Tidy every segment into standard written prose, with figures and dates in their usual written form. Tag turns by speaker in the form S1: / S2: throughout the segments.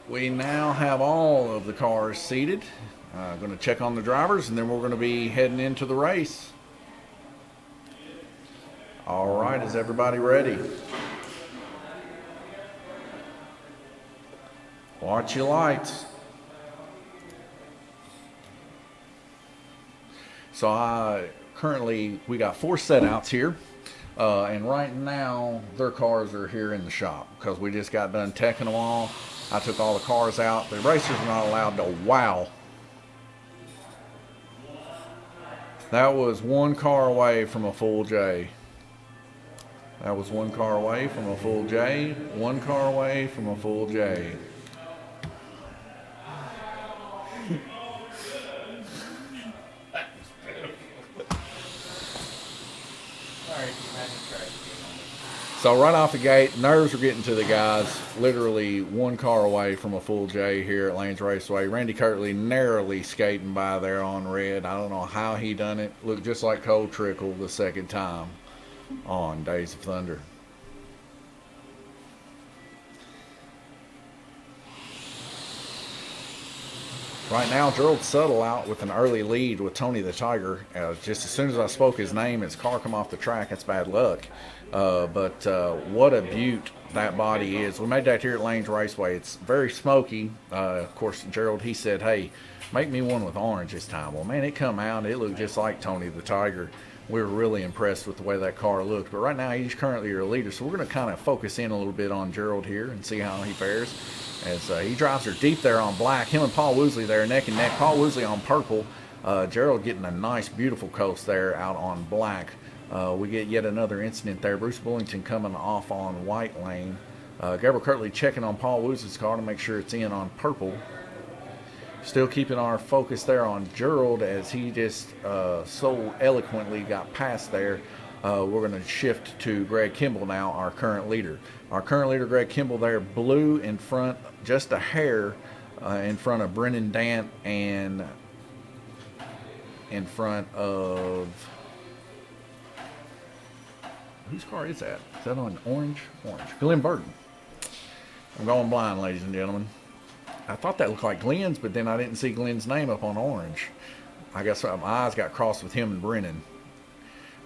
S1: We now have all of the cars seated. Going to check on the drivers, and then we're going to be heading into the race. All right, is everybody ready? Watch your lights. So currently we got 4 setouts here. And right now, their cars are here in the shop because we just got done teching them all. I took all the cars out. The racers are not allowed to wow. That was 1 car away from a full J. That was 1 car away from a full J. 1 car away from a full J. So right off the gate, nerves are getting to the guys. Literally 1 car away from a full J here at Lanes Raceway. Randy Kirtley narrowly skating by there on red. I don't know how he done it. Looked just like Cole Trickle the second time on Days of Thunder. Right now, Gerald Suttle out with an early lead with Tony the Tiger. Just as soon as I spoke his name, his car come off the track. That's bad luck. But what a beaut that body is. We made that here at Lanes Raceway. It's very smoky. Of course, Gerald, he said, hey, make me one with orange this time. Well, man, it come out. It looked just like Tony the Tiger. We were really impressed with the way that car looked. But right now, he's currently your leader. So we're going to kind of focus in a little bit on Gerald here and see how he fares. As he drives her deep there on black. Him and Paul Woosley there neck and neck. Paul Woosley on purple. Gerald getting a nice, beautiful coast there out on black. We get yet another incident there. Bruce Bullington coming off on white lane. Gabriel Kirtley checking on Paul Woosley's car to make sure it's in on purple. Still keeping our focus there on Gerald as he just so eloquently got past there. We're going to shift to Greg Kimball now, our current leader. Our current leader, Greg Kimball, there, blue in front, just a hair in front of Brennan Dant and in front of... Whose car is that? Is that on orange? Orange. Glenn Burton. I'm going blind, ladies and gentlemen. I thought that looked like Glenn's, but then I didn't see Glenn's name up on orange. I guess my eyes got crossed with him and Brennan.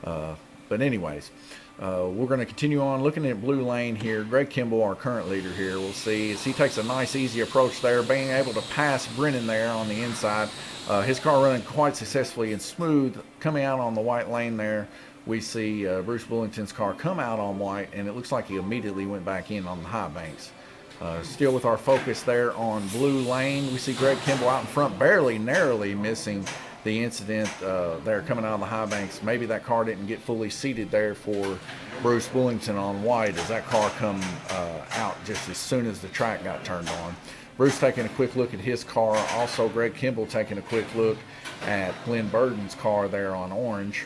S1: But anyways, we're going to continue on looking at blue lane here. Greg Kimball, our current leader here. We'll see as he takes a nice, easy approach there, being able to pass Brennan there on the inside. His car running quite successfully and smooth. Coming out on the white lane there, we see Bruce Bullington's car come out on white, and it looks like he immediately went back in on the high banks. Still with our focus there on blue lane, we see Greg Kimball out in front, barely, narrowly missing the incident there coming out of the high banks. Maybe that car didn't get fully seated there for Bruce Bullington on white as that car come out just as soon as the track got turned on. Bruce taking a quick look at his car. Also, Greg Kimball taking a quick look at Glenn Burton's car there on orange.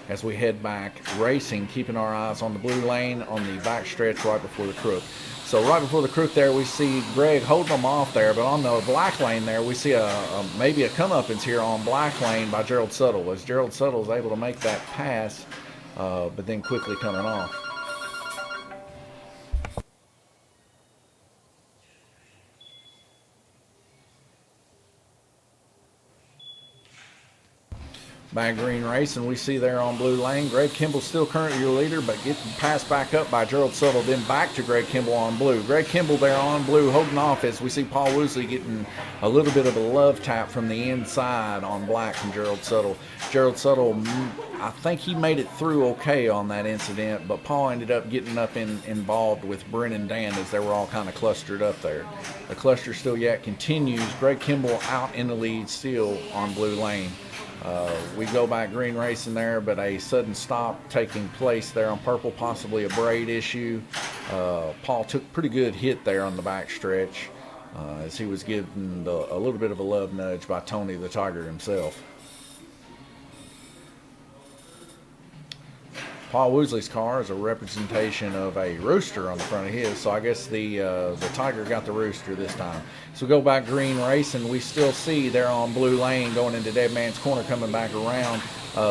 S1: As we head back racing, keeping our eyes on the blue lane on the back stretch right before the crook. So right before the crook there, we see Greg holding them off there, but on the black lane there, we see maybe a comeuppance here on black lane by Gerald Suttle, as Gerald Suttle is able to make that pass, but then quickly coming off. Back green race, and we see there on blue lane, Greg Kimball still currently your leader, but getting passed back up by Gerald Suttle, then back to Greg Kimball on blue. Greg Kimball there on blue holding off as we see Paul Woosley getting a little bit of a love tap from the inside on black from Gerald Suttle. Gerald Suttle, I think he made it through okay on that incident, but Paul ended up getting up involved with Brennan Dan as they were all kind of clustered up there. The cluster still yet continues. Greg Kimball out in the lead still on blue lane. We go back green racing there, but a sudden stop taking place there on purple, possibly a braid issue. Paul took pretty good hit there on the back stretch as he was given a little bit of a love nudge by Tony the Tiger himself. Paul Woosley's car is a representation of a rooster on the front of his, so I guess the Tiger got the rooster this time. So we go back green racing. We still see there on blue lane going into Dead Man's Corner, coming back around,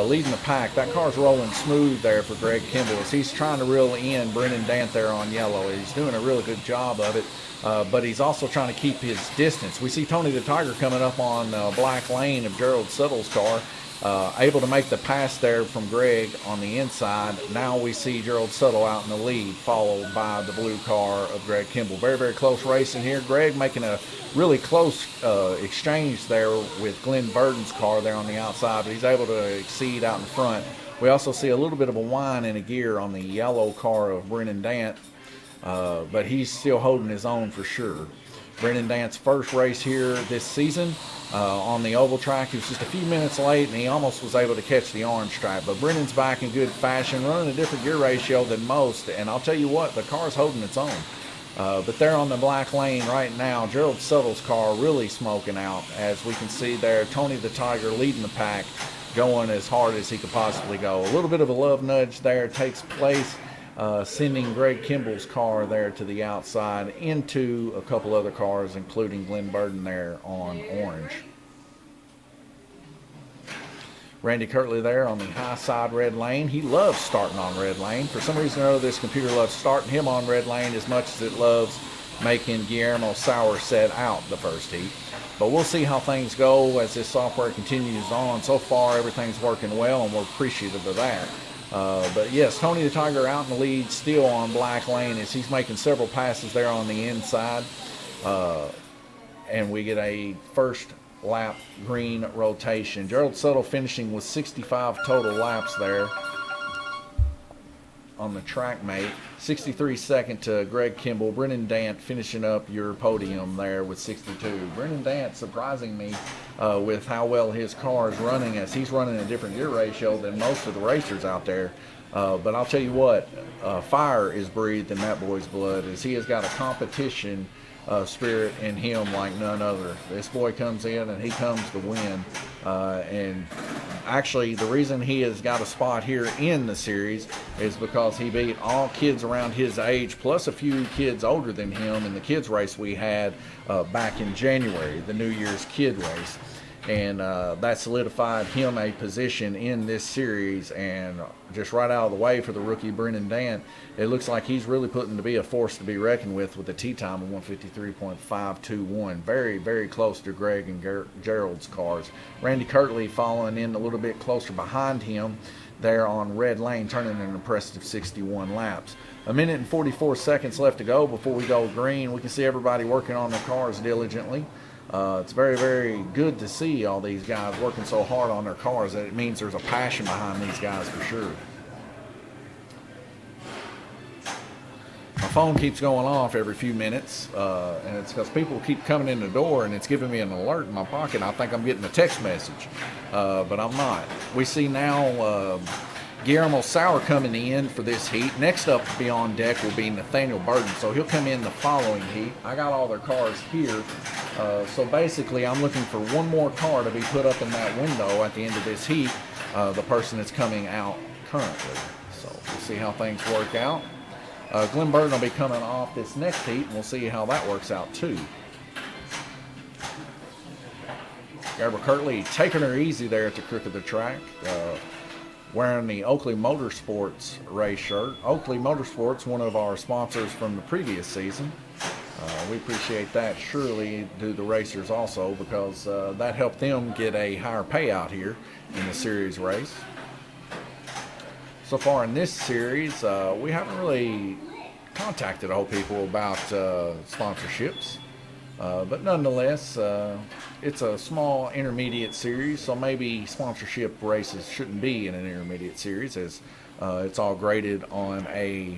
S1: leading the pack. That car's rolling smooth there for Greg Kimball as he's trying to reel in Brennan Dant there on yellow. He's doing a really good job of it, but he's also trying to keep his distance. We see Tony the Tiger coming up on black lane of Gerald Suttle's car. Able to make the pass there from Greg on the inside. Now we see Gerald Suttle out in the lead, followed by the blue car of Greg Kimball. Very, very close racing here. Greg making a really close exchange there with Glenn Burden's car there on the outside, but he's able to exceed out in front. We also see a little bit of a whine in a gear on the yellow car of Brennan Dant, but he's still holding his own for sure. Brennan Dant's first race here this season on the oval track. He was just a few minutes late, and he almost was able to catch the orange stripe. But Brennan's back in good fashion, running a different gear ratio than most. And I'll tell you what, the car's holding its own. But they're on the black lane right now. Gerald Suttle's car really smoking out, as we can see there. Tony the Tiger leading the pack, going as hard as he could possibly go. A little bit of a love nudge there takes place, sending Greg Kimball's car there to the outside into a couple other cars, including Glenn Burden there on orange. Randy Kirtley there on the high side red lane. He loves starting on red lane. For some reason or other, this computer loves starting him on red lane as much as it loves making Guillermo Sauer set out the first heat. But we'll see how things go as this software continues on. So far, everything's working well, and we're appreciative of that. But yes, Tony the Tiger out in the lead, still on black lane as he's making several passes there on the inside. And we get a first lap green rotation. Gerald Suttle finishing with 65 total laps there on the track mate. 63 second to Greg Kimball. Brennan Dant finishing up your podium there with 62. Brennan Dant surprising me with how well his car is running, as he's running a different gear ratio than most of the racers out there. But I'll tell you what, fire is breathed in that boy's blood, as he has got a competition spirit in him like none other. This boy comes in and he comes to win. And actually, the reason he has got a spot here in the series is because he beat all kids around his age, plus a few kids older than him in the kids race we had back in January, the New Year's Kid race. And that solidified him a position in this series, and just right out of the way for the rookie Brennan Dant, it looks like he's really putting to be a force to be reckoned with a tee time of 153.521. Very, very close to Greg and Gerald's cars. Randy Kirtley following in a little bit closer behind him there on red lane, turning an impressive 61 laps. A minute and 44 seconds left to go before we go green. We can see everybody working on their cars diligently. It's very, very good to see all these guys working so hard on their cars. That it means there's a passion behind these guys for sure. My phone keeps going off every few minutes, and it's because people keep coming in the door, and it's giving me an alert in my pocket. I think I'm getting a text message, but I'm not. We see now Guillermo Sauer coming in for this heat. Next up to be on deck will be Nathaniel Burden, so he'll come in the following heat. I got all their cars here, so basically I'm looking for one more car to be put up in that window at the end of this heat, the person that's coming out currently. So we'll see how things work out. Glenn Burden will be coming off this next heat, and we'll see how that works out too. Gabby Kirtley taking her easy there at the crook of the track, wearing the Oakley Motorsports race shirt. Oakley Motorsports, one of our sponsors from the previous season. We appreciate that. Surely do the racers also, because that helped them get a higher payout here in the series race. So far in this series, we haven't really contacted a whole people about sponsorships. But nonetheless, it's a small intermediate series, so maybe sponsorship races shouldn't be in an intermediate series, as it's all graded on a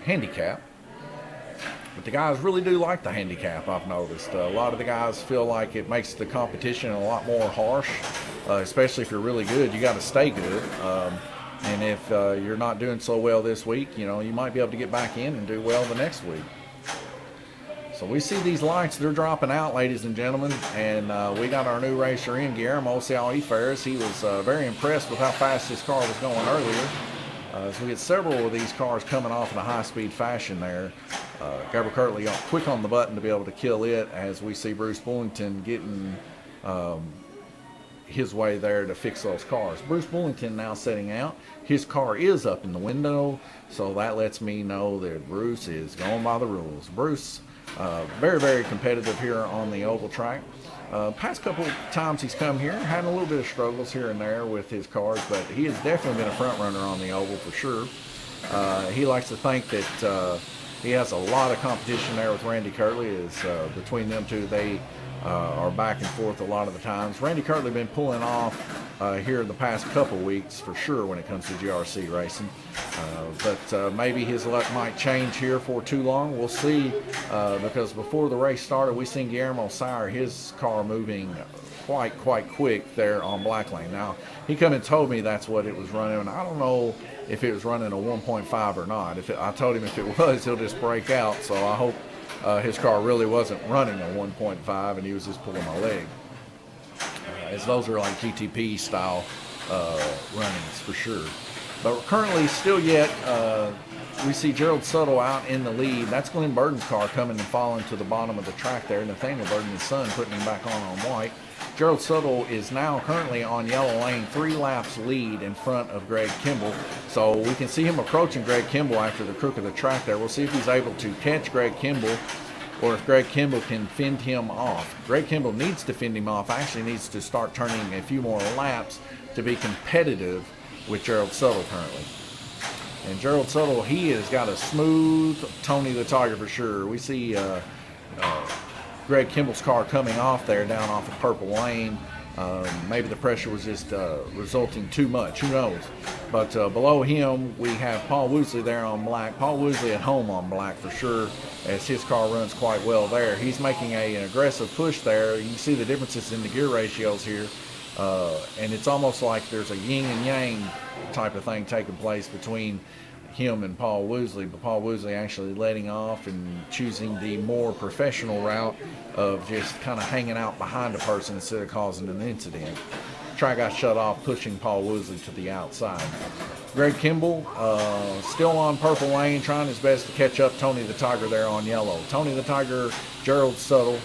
S1: handicap. But the guys really do like the handicap, I've noticed. A lot of the guys feel like it makes the competition a lot more harsh, especially if you're really good. You got to stay good. And if you're not doing so well this week, you know, you might be able to get back in and do well the next week. So So we see these lights, they're dropping out, ladies and gentlemen, and we got our new racer in, Guillermo. See how he fares. He was very impressed with how fast his car was going earlier. So we get several of these cars coming off in a high-speed fashion there. Gabriel Kirtley quick on the button to be able to kill it, as we see Bruce Bullington getting his way there to fix those cars. Bruce Bullington now setting out. His car is up in the window, so that lets me know that Bruce is going by the rules. Bruce, very, very competitive here on the oval track. Past couple times he's come here, had a little bit of struggles here and there with his cars, but he has definitely been a front runner on the oval for sure. He likes to think that he has a lot of competition there with Randy Kirtley. Between them two, they are back and forth a lot of the times. Randy Kirtley been pulling off here the past couple weeks for sure when it comes to GRC racing, but maybe his luck might change here for too long. We'll see, because before the race started, we seen Guillermo Sire, his car moving quite quick there on Black Lane. Now he come and told me that's what it was running, and I don't know if it was running a 1.5 or not. I told him if it was, he'll just break out. So I hope his car really wasn't running a 1.5 and he was just pulling my leg. As those are like GTP style runnings for sure. But currently, still yet, we see Gerald Suttle out in the lead. That's Glenn Burton's car coming and falling to the bottom of the track there. Nathaniel Burton, his son, putting him back on white. Gerald Suttle is now currently on yellow lane, 3 laps lead in front of Greg Kimball. So we can see him approaching Greg Kimball after the crook of the track there. We'll see if he's able to catch Greg Kimball or if Greg Kimball can fend him off. Greg Kimball needs to fend him off, actually needs to start turning a few more laps to be competitive with Gerald Suttle currently. And Gerald Suttle, he has got a smooth Tony the Tiger for sure. We see Greg Kimball's car coming off there down off of Purple Lane. Maybe the pressure was just resulting too much. Who knows? But below him, we have Paul Woosley there on black. Paul Woosley at home on black for sure, as his car runs quite well there. He's making an aggressive push there. You can see the differences in the gear ratios here. And it's almost like there's a yin and yang type of thing taking place between him and Paul Woosley, but Paul Woosley actually letting off and choosing the more professional route of just kind of hanging out behind a person instead of causing an incident. Track got shut off, pushing Paul Woosley to the outside. Greg Kimball still on Purple Lane, trying his best to catch up Tony the Tiger there on yellow. Tony the Tiger, Gerald Suttle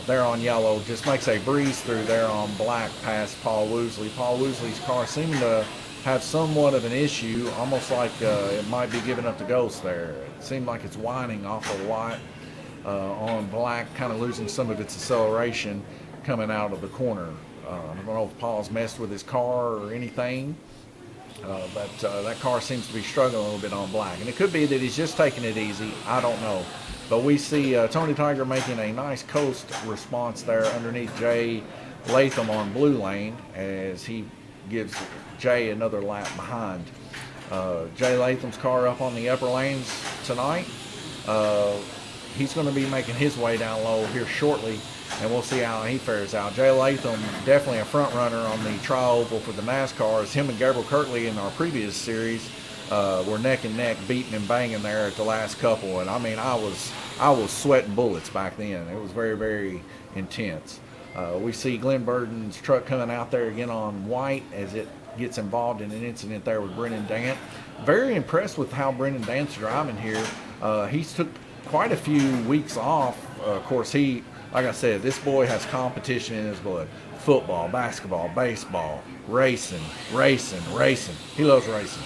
S1: there on yellow, just makes a breeze through there on black past Paul Woosley. Paul Woosley's car seeming to have somewhat of an issue, almost like it might be giving up the ghost there. It seemed like it's whining awful lot on black, kind of losing some of its acceleration coming out of the corner. I don't know if Paul's messed with his car or anything, but that car seems to be struggling a little bit on black. And it could be that he's just taking it easy. I don't know. But we see Tony Tiger making a nice coast response there underneath Jay Latham on blue lane as he gives Jay another lap behind. Jay Latham's car up on the upper lanes tonight. He's going to be making his way down low here shortly, and we'll see how he fares out. Jay Latham, definitely a front runner on the tri-oval for the NASCARs. Him and Gabriel Kirtley in our previous series were neck and neck, beating and banging there at the last couple. And I mean, I was sweating bullets back then. It was very, very intense. We see Glenn Burton's truck coming out there again on white as it gets involved in an incident there with Brennan Dant. Very impressed with how Brennan Dant's driving here. He's took quite a few weeks off. Of course, like I said, this boy has competition in his blood. Football, basketball, baseball, racing. He loves racing.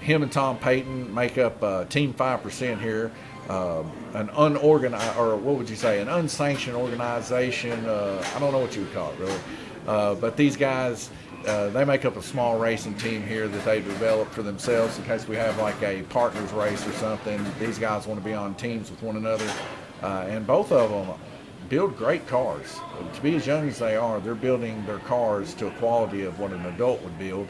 S1: Him and Tom Payton make up Team 5% here. An unorganized, or what would you say, an unsanctioned organization. I don't know what you would call it, really. But these guys, they make up a small racing team here that they developed for themselves in case we have like a partners race or something. These guys want to be on teams with one another. And both of them build great cars. To be as young as they are, they're building their cars to a quality of what an adult would build.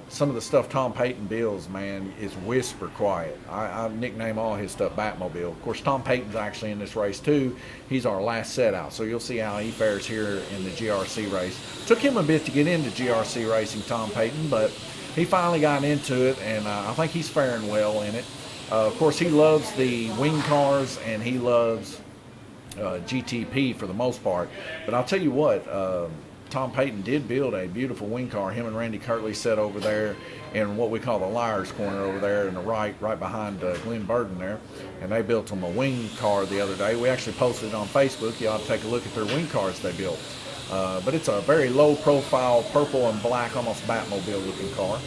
S1: Some of the stuff Tom Payton builds, man, is whisper quiet. I nickname all his stuff Batmobile. Of course, Tom Payton's actually in this race too. He's our last set out, so you'll see how he fares here in the GRC race. Took him a bit to get into GRC racing, Tom Payton, but he finally got into it, and I think he's faring well in it. Of course, he loves the wing cars and he loves GTP for the most part. But I'll tell you what, Tom Payton did build a beautiful wing car. Him and Randy Kirtley sat over there in what we call the Liars Corner over there in the right behind Glenn Burden there. And they built them a wing car the other day. We actually posted it on Facebook. You ought to take a look at their wing cars they built. But it's a very low profile, purple and black, almost Batmobile looking car.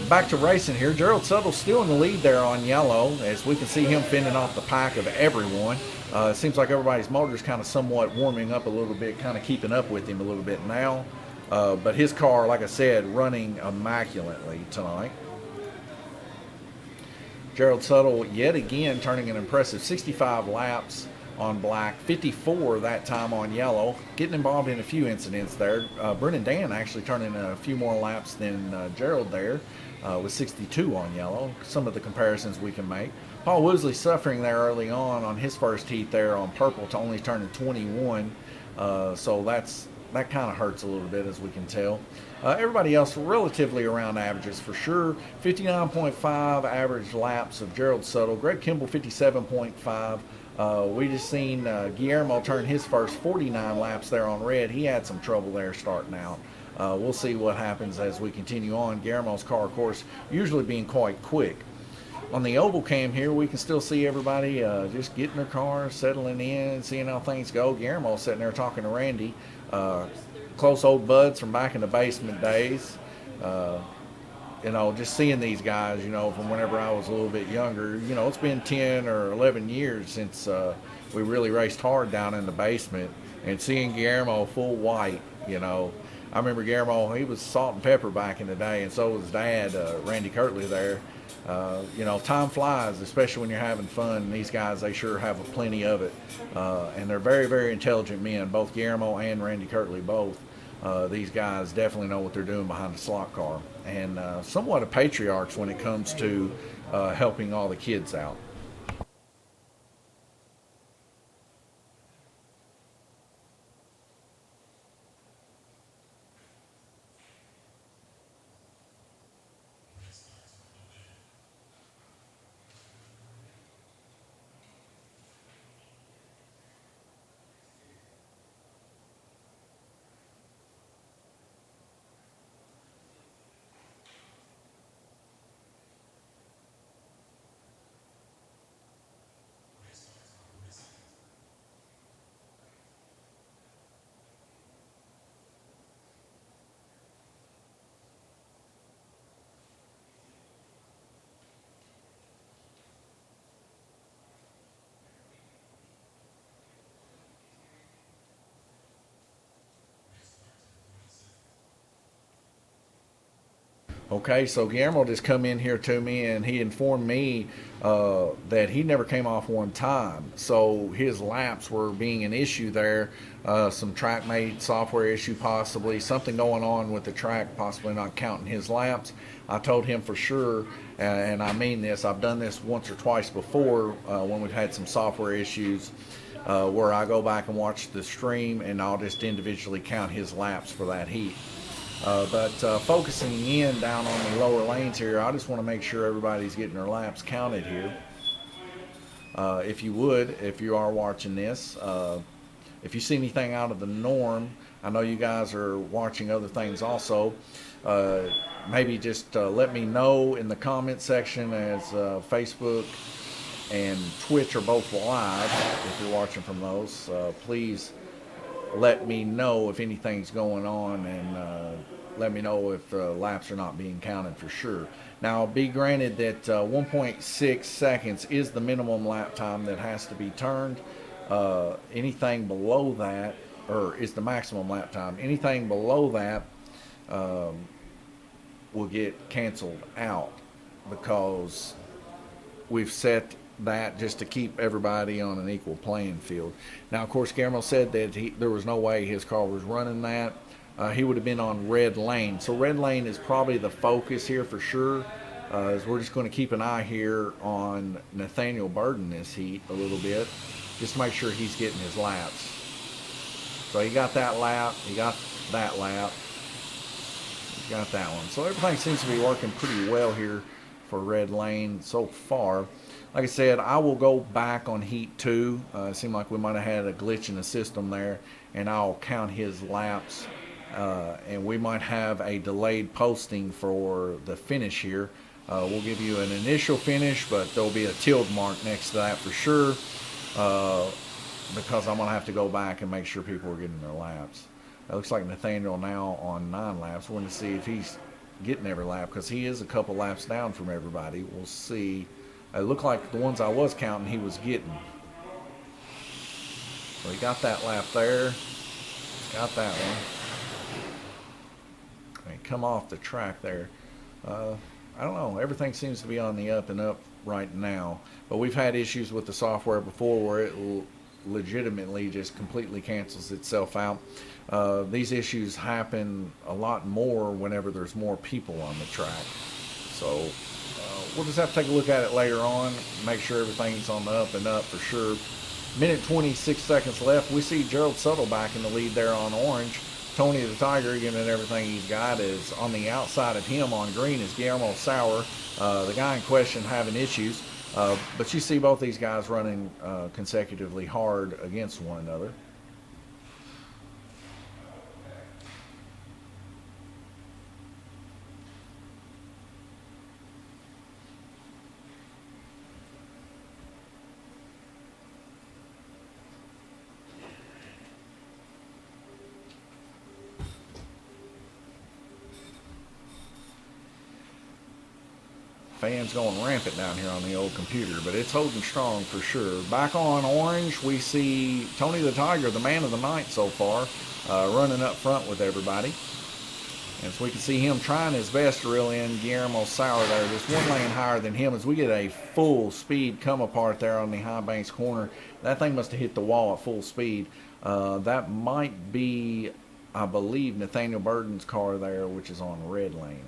S1: Back to racing here. Gerald Suttle's still in the lead there on yellow, as we can see him fending off the pack of everyone. It seems like everybody's motor is kind of somewhat warming up a little bit, kind of keeping up with him a little bit now. But his car, like I said, running immaculately tonight. Gerald Suttle yet again turning an impressive 65 laps on black, 54 that time on yellow, getting involved in a few incidents there. Brennan Dan actually turning a few more laps than Gerald there with 62 on yellow. Some of the comparisons we can make. Paul Woosley suffering there early on his first heat there on purple to only turning 21. So that kind of hurts a little bit, as we can tell. Everybody else relatively around averages for sure. 59.5 average laps of Gerald Suttle. Greg Kimball 57.5. We just seen Guillermo turn his first 49 laps there on red. He had some trouble there starting out. We'll see what happens as we continue on. Guillermo's car, of course, usually being quite quick. On the oval cam here, we can still see everybody just getting their cars, settling in, seeing how things go. Guillermo's sitting there talking to Randy. Close old buds from back in the basement days. Just seeing these guys, from whenever I was a little bit younger. It's been 10 or 11 years since we really raced hard down in the basement. And seeing Guillermo full white, I remember Guillermo, he was salt and pepper back in the day, and so was his dad, Randy Kirtley there. Time flies, especially when you're having fun. And these guys, they sure have plenty of it. And they're very, very intelligent men, both Guillermo and Randy Kirtley both. These guys definitely know what they're doing behind the slot car. And somewhat of patriarchs when it comes to helping all the kids out. Okay, so Guillermo just come in here to me and he informed me that he never came off one time. So his laps were being an issue there. Some TrackMate software issue possibly. Something going on with the track, possibly not counting his laps. I told him for sure, and I mean this, I've done this once or twice before when we've had some software issues. Where I go back and watch the stream and I'll just individually count his laps for that heat. But focusing in down on the lower lanes here, I just want to make sure everybody's getting their laps counted here. If you would, if you are watching this, if you see anything out of the norm, I know you guys are watching other things also. Maybe just let me know in the comment section, as Facebook and Twitch are both live. If you're watching from those, please let me know if anything's going on, and let me know if laps are not being counted for sure. Now, be granted that 1.6 seconds is the minimum lap time that has to be turned. Anything below that, or is the maximum lap time, anything below that will get canceled out, because we've set that just to keep everybody on an equal playing field. Now, of course, Guillermo said that there was no way his car was running that. He would have been on red lane. So red lane is probably the focus here for sure. As we're just going to keep an eye here on Nathaniel Burden this heat a little bit, just to make sure he's getting his laps. So he got that lap, he got that lap, he got that one. So everything seems to be working pretty well here for Red Lane so far. Like I said, I will go back on Heat 2. It seemed like we might have had a glitch in the system there, and I'll count his laps. And we might have a delayed posting for the finish here. We'll give you an initial finish, but there'll be a tilde mark next to that for sure, because I'm going to have to go back and make sure people are getting their laps. It looks like Nathaniel now on 9 laps. We're going to see if he's getting every lap, because he is a couple laps down from everybody. We'll see. It looked like the ones I was counting he was getting. So he got that lap there. Got that one. And come off the track there. I don't know. Everything seems to be on the up and up right now. But we've had issues with the software before where it legitimately just completely cancels itself out. These issues happen a lot more whenever there's more people on the track. So we'll just have to take a look at it later on, make sure everything's on the up and up for sure. Minute 26 seconds left. We see Gerald Suttle back in the lead there on orange. Tony the Tiger, giving it everything he's got, is on the outside of him on green is Guillermo Sauer. The guy in question having issues. But you see both these guys running consecutively hard against one another. Fans going rampant down here on the old computer, but it's holding strong for sure. Back on orange, we see Tony the Tiger, the man of the night so far, running up front with everybody. And so we can see him trying his best to reel in Guillermo Sauer there, just one lane higher than him as we get a full speed come apart there on the High Banks corner. That thing must have hit the wall at full speed. That might be, I believe, Nathaniel Burton's car there, which is on red lane.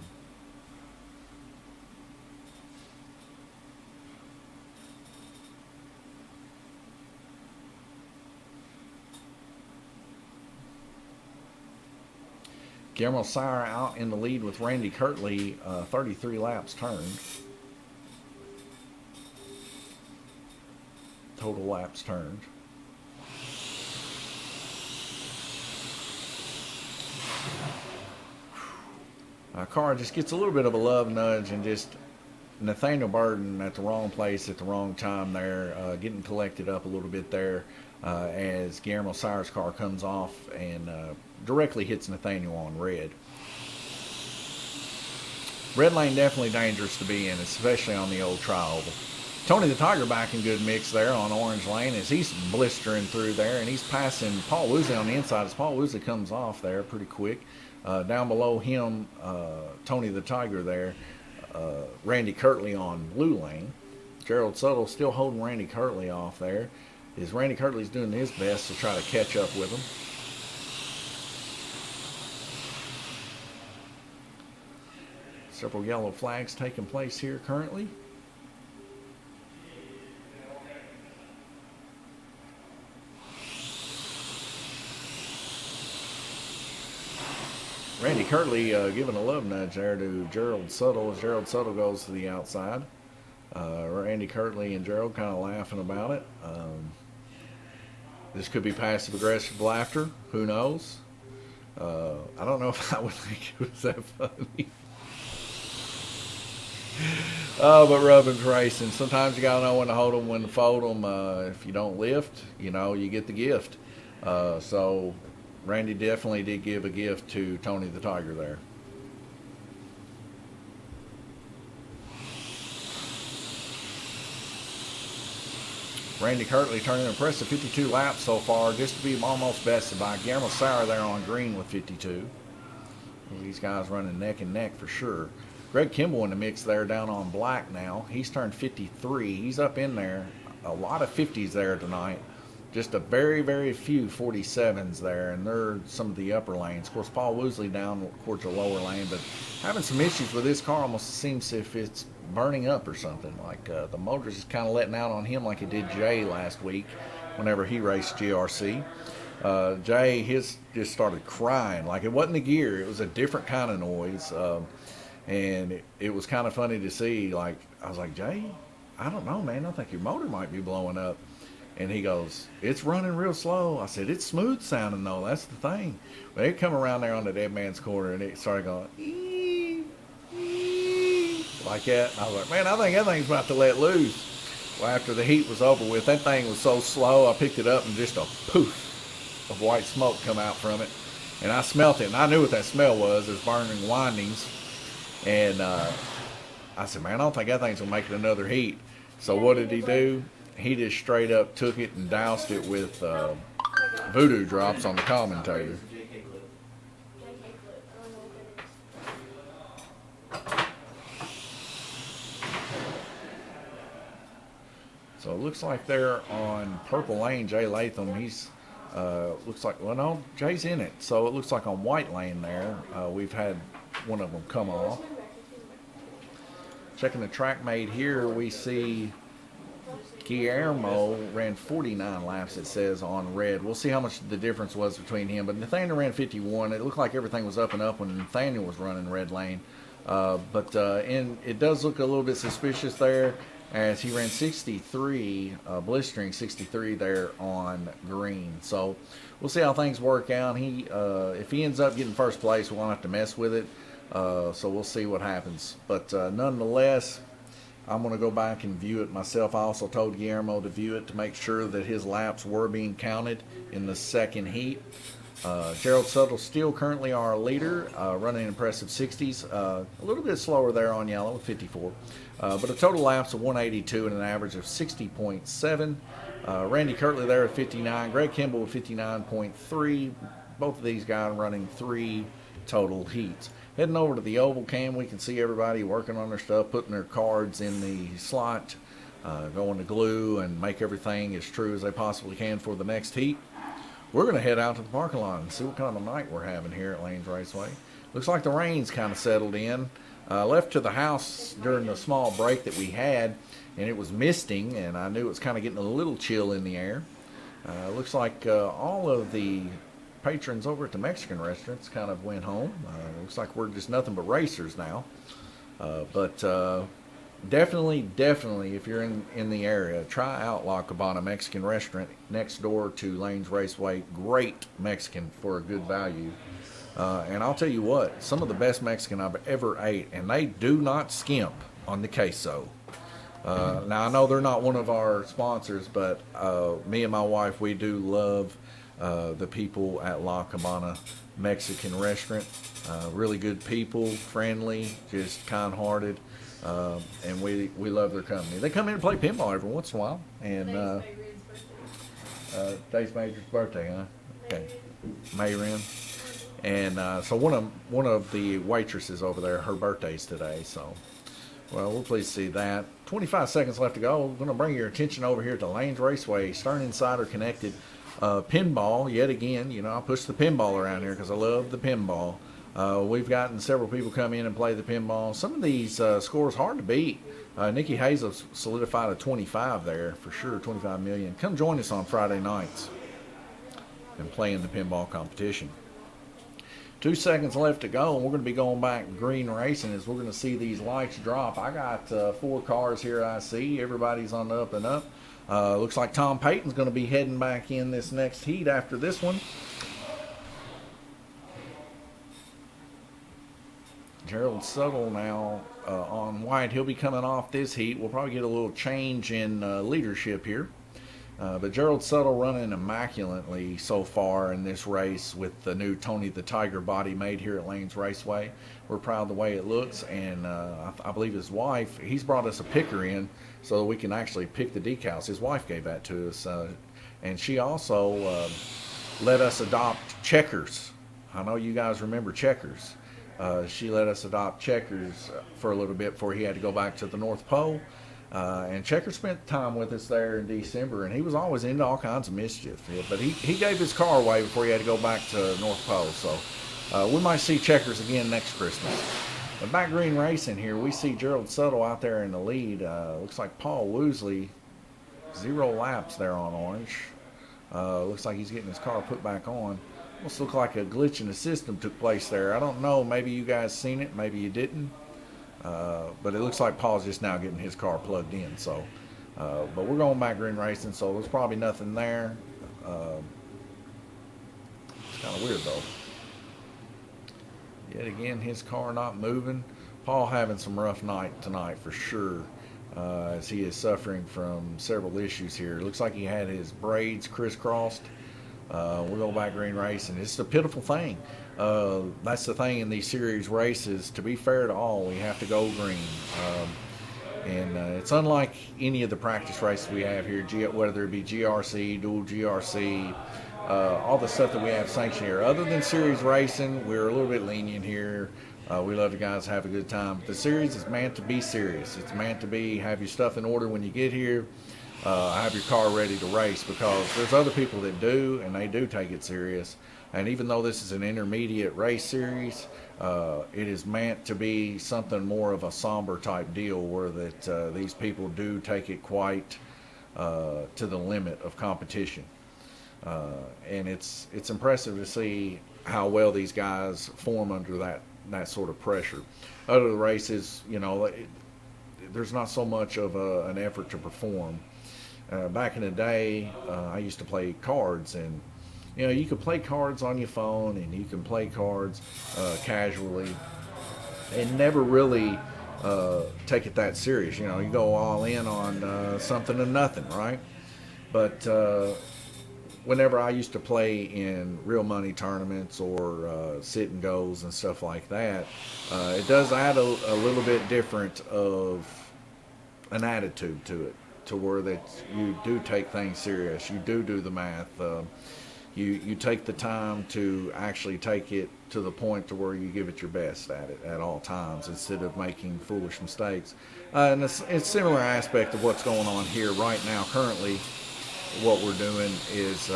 S1: Guillermo Sauer out in the lead with Randy Kirtley, 33 laps turned. Total laps turned. Car just gets a little bit of a love nudge, and just Nathaniel Burton at the wrong place at the wrong time there, getting collected up a little bit there as Guillermo Sauer's car comes off and directly hits Nathaniel on red. Red lane definitely dangerous to be in, especially on the old tri-oval. Tony the Tiger back in good mix there on orange lane as he's blistering through there, and he's passing Paul Woosley on the inside as Paul Woosley comes off there pretty quick. Down below him, Tony the Tiger there, Randy Kirtley on blue lane. Gerald Suttle still holding Randy Kirtley off there. Randy Kirtley's doing his best to try to catch up with him. Several yellow flags taking place here currently. Randy Kirtley giving a love nudge there to Gerald Suttle as Gerald Suttle goes to the outside. Randy Kirtley and Gerald kind of laughing about it. This could be passive-aggressive laughter. Who knows? I don't know if I would think it was that funny. But rubbing's racing. Sometimes you got to know when to hold them, when to fold them. If you don't lift, you get the gift. So Randy definitely did give a gift to Tony the Tiger there. Randy Kirtley turning an impressive 52 laps so far, just to be almost bested by Guillermo Sauer there on green with 52. These guys running neck and neck for sure. Greg Kimball in the mix there down on black now. He's turned 53. He's up in there. A lot of 50s there tonight. Just a very, very few 47s there, and they're some of the upper lanes. Of course, Paul Woosley down towards the lower lane, but having some issues with this car. Almost seems as if it's burning up or something. Like the motor's just kind of letting out on him like it did Jay last week whenever he raced GRC. Jay, his just started crying. Like it wasn't the gear. It was a different kind of noise. And it was kind of funny to see. Like, I was like, Jay, I don't know, man. I think your motor might be blowing up. And he goes, it's running real slow. I said, it's smooth sounding though. That's the thing. But it come around there on the dead man's corner and it started going, ee, ee, like that. And I was like, man, I think that thing's about to let loose. Well, after the heat was over with, that thing was so slow, I picked it up and just a poof of white smoke come out from it. And I smelt it, and I knew what that smell was. There's burning windings. And I said, man, I don't think that thing's going to make it another heat. So what did he do? He just straight up took it and doused it with voodoo drops on the commutator. So it looks like they're on Purple Lane, Jay Latham. He's looks like, well, no, Jay's in it. So it looks like on White Lane there, we've had one of them come off. Checking the track made here, we see Guillermo ran 49 laps, it says on red. We'll see how much the difference was between him. But Nathaniel ran 51. It looked like everything was up and up when Nathaniel was running red lane. And it does look a little bit suspicious there, as he ran 63, blistering 63 there on green. So we'll see how things work out. If he ends up getting first place, we won't have to mess with it. So we'll see what happens. But nonetheless, I'm going to go back and view it myself. I also told Guillermo to view it to make sure that his laps were being counted in the second heat. Gerald Suttle still currently our leader, running impressive 60s. A little bit slower there on yellow with 54. But a total laps of 182 and an average of 60.7. Randy Kirtley there at 59. Greg Kimball with 59.3. Both of these guys running 3 total heats. Heading over to the oval cam, we can see everybody working on their stuff, putting their cards in the slot, going to glue and make everything as true as they possibly can for the next heat. We're going to head out to the parking lot and see what kind of a night we're having here at Lanes Raceway. Looks like the rain's kind of settled in. Left to the house during the small break that we had, and it was misting, and I knew it was kind of getting a little chill in the air. Looks like all of the patrons over at the Mexican restaurants kind of went home. Looks like we're just nothing but racers now. Definitely, if you're in the area, try out La Cabana Mexican restaurant next door to Lanes Raceway. Great Mexican for a good value. And I'll tell you what, some of the best Mexican I've ever ate, and they do not skimp on the queso. Now, I know they're not one of our sponsors, but me and my wife, we do love the people at La Cabana Mexican restaurant. Really good people, friendly, just kind-hearted, and we love their company. They come in and play pinball every once in a while. And Dave's Major's birthday, huh? Okay, Mayrin. And so one of the waitresses over there, her birthday's today. So, well, we're pleased to see that. 25 seconds left to go. We're going to bring your attention over here to Lanes Raceway, Stern Insider Connected. Pinball, yet again, I push the pinball around here because I love the pinball. We've gotten several people come in and play the pinball. Some of these scores hard to beat. Nikki Hayes has solidified a 25 there for sure, 25 million. Come join us on Friday nights and play in the pinball competition. 2 seconds left to go, and we're going to be going back green racing as we're going to see these lights drop. I got 4 cars here I see. Everybody's on the up and up. Looks like Tom Payton's going to be heading back in this next heat after this one. Gerald Suttle now on white. He'll be coming off this heat. We'll probably get a little change in leadership here. But Gerald Suttle running immaculately so far in this race with the new Tony the Tiger body made here at Lanes Raceway. We're proud of the way it looks, and I believe his wife, he's brought us a picker in so that we can actually pick the decals. His wife gave that to us, and she also let us adopt Checkers. I know you guys remember Checkers. She let us adopt Checkers for a little bit before he had to go back to the North Pole. And Checker spent time with us there in December, and he was always into all kinds of mischief. But he gave his car away before he had to go back to North Pole. So we might see Checkers again next Christmas. But back green racing here, we see Gerald Suttle out there in the lead. Looks like Paul Woosley, 0 laps there on orange. Looks like he's getting his car put back on. Almost looked like a glitch in the system took place there. I don't know. Maybe you guys seen it. Maybe you didn't. But it looks like Paul's just now getting his car plugged in. So, but we're going back green racing, so there's probably nothing there. It's kind of weird though. Yet again, his car not moving. Paul having some rough night tonight for sure, as he is suffering from several issues here. It looks like he had his braids crisscrossed. We're going back green racing. It's a pitiful thing. That's the thing in these series races. To be fair to all, we have to go green. And it's unlike any of the practice races we have here, whether it be GRC, dual GRC, all the stuff that we have sanctioned here. Other than series racing, we're a little bit lenient here. We let the guys have a good time. But the series is meant to be serious. It's meant to be have your stuff in order when you get here. Have your car ready to race, because there's other people that do, and they do take it serious. And even though this is an intermediate race series, it is meant to be something more of a somber type deal, where that these people do take it quite to the limit of competition. And it's impressive to see how well these guys form under that sort of pressure. Other races, there's not so much of an effort to perform. Back in the day, I used to play cards, and you could play cards on your phone, and you can play cards casually, and never really take it that serious. You go all in on something and nothing, right? But whenever I used to play in real money tournaments or sit and goes and stuff like that, it does add a little bit different of an attitude to it, to where that you do take things serious. You do the math. You take the time to actually take it to the point to where you give it your best at it at all times, instead of making foolish mistakes. And it's a similar aspect of what's going on here right now. Currently, what we're doing is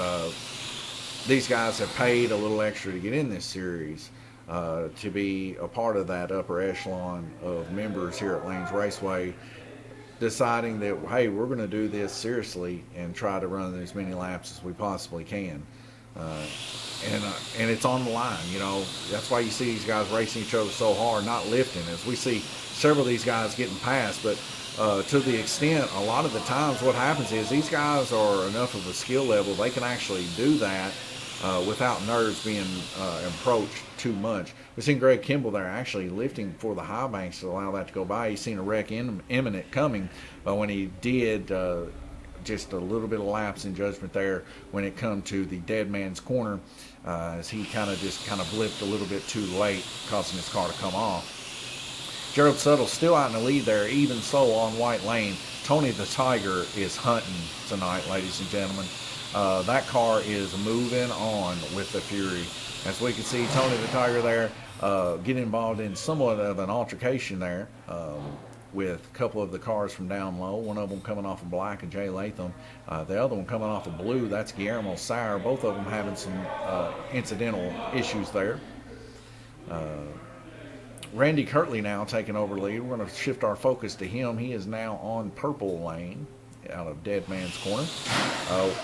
S1: these guys have paid a little extra to get in this series, to be a part of that upper echelon of members here at Lanes Raceway, deciding that, hey, we're going to do this seriously and try to run as many laps as we possibly can. And it's on the line. That's why you see these guys racing each other so hard, not lifting, as we see several of these guys getting past. But to the extent, a lot of the times what happens is these guys are enough of a skill level, they can actually do that without nerves being approached too much. We've seen Greg Kimball there actually lifting for the high banks to allow that to go by. He's seen a wreck imminent coming, but when he did, just a little bit of lapse in judgment there when it come to the dead man's corner, as he kind of blipped a little bit too late, causing his car to come off. Gerald Suttle's still out in the lead there, even so on White Lane. Tony the Tiger is hunting tonight, ladies and gentlemen. That car is moving on with the Fury. As we can see, Tony the Tiger there getting involved in somewhat of an altercation there with a couple of the cars from down low. One of them coming off of black and Jay Latham. The other one coming off of blue, that's Guillermo Sauer. Both of them having some incidental issues there. Randy Kirtley now taking over the lead. We're going to shift our focus to him. He is now on purple lane out of dead man's corner.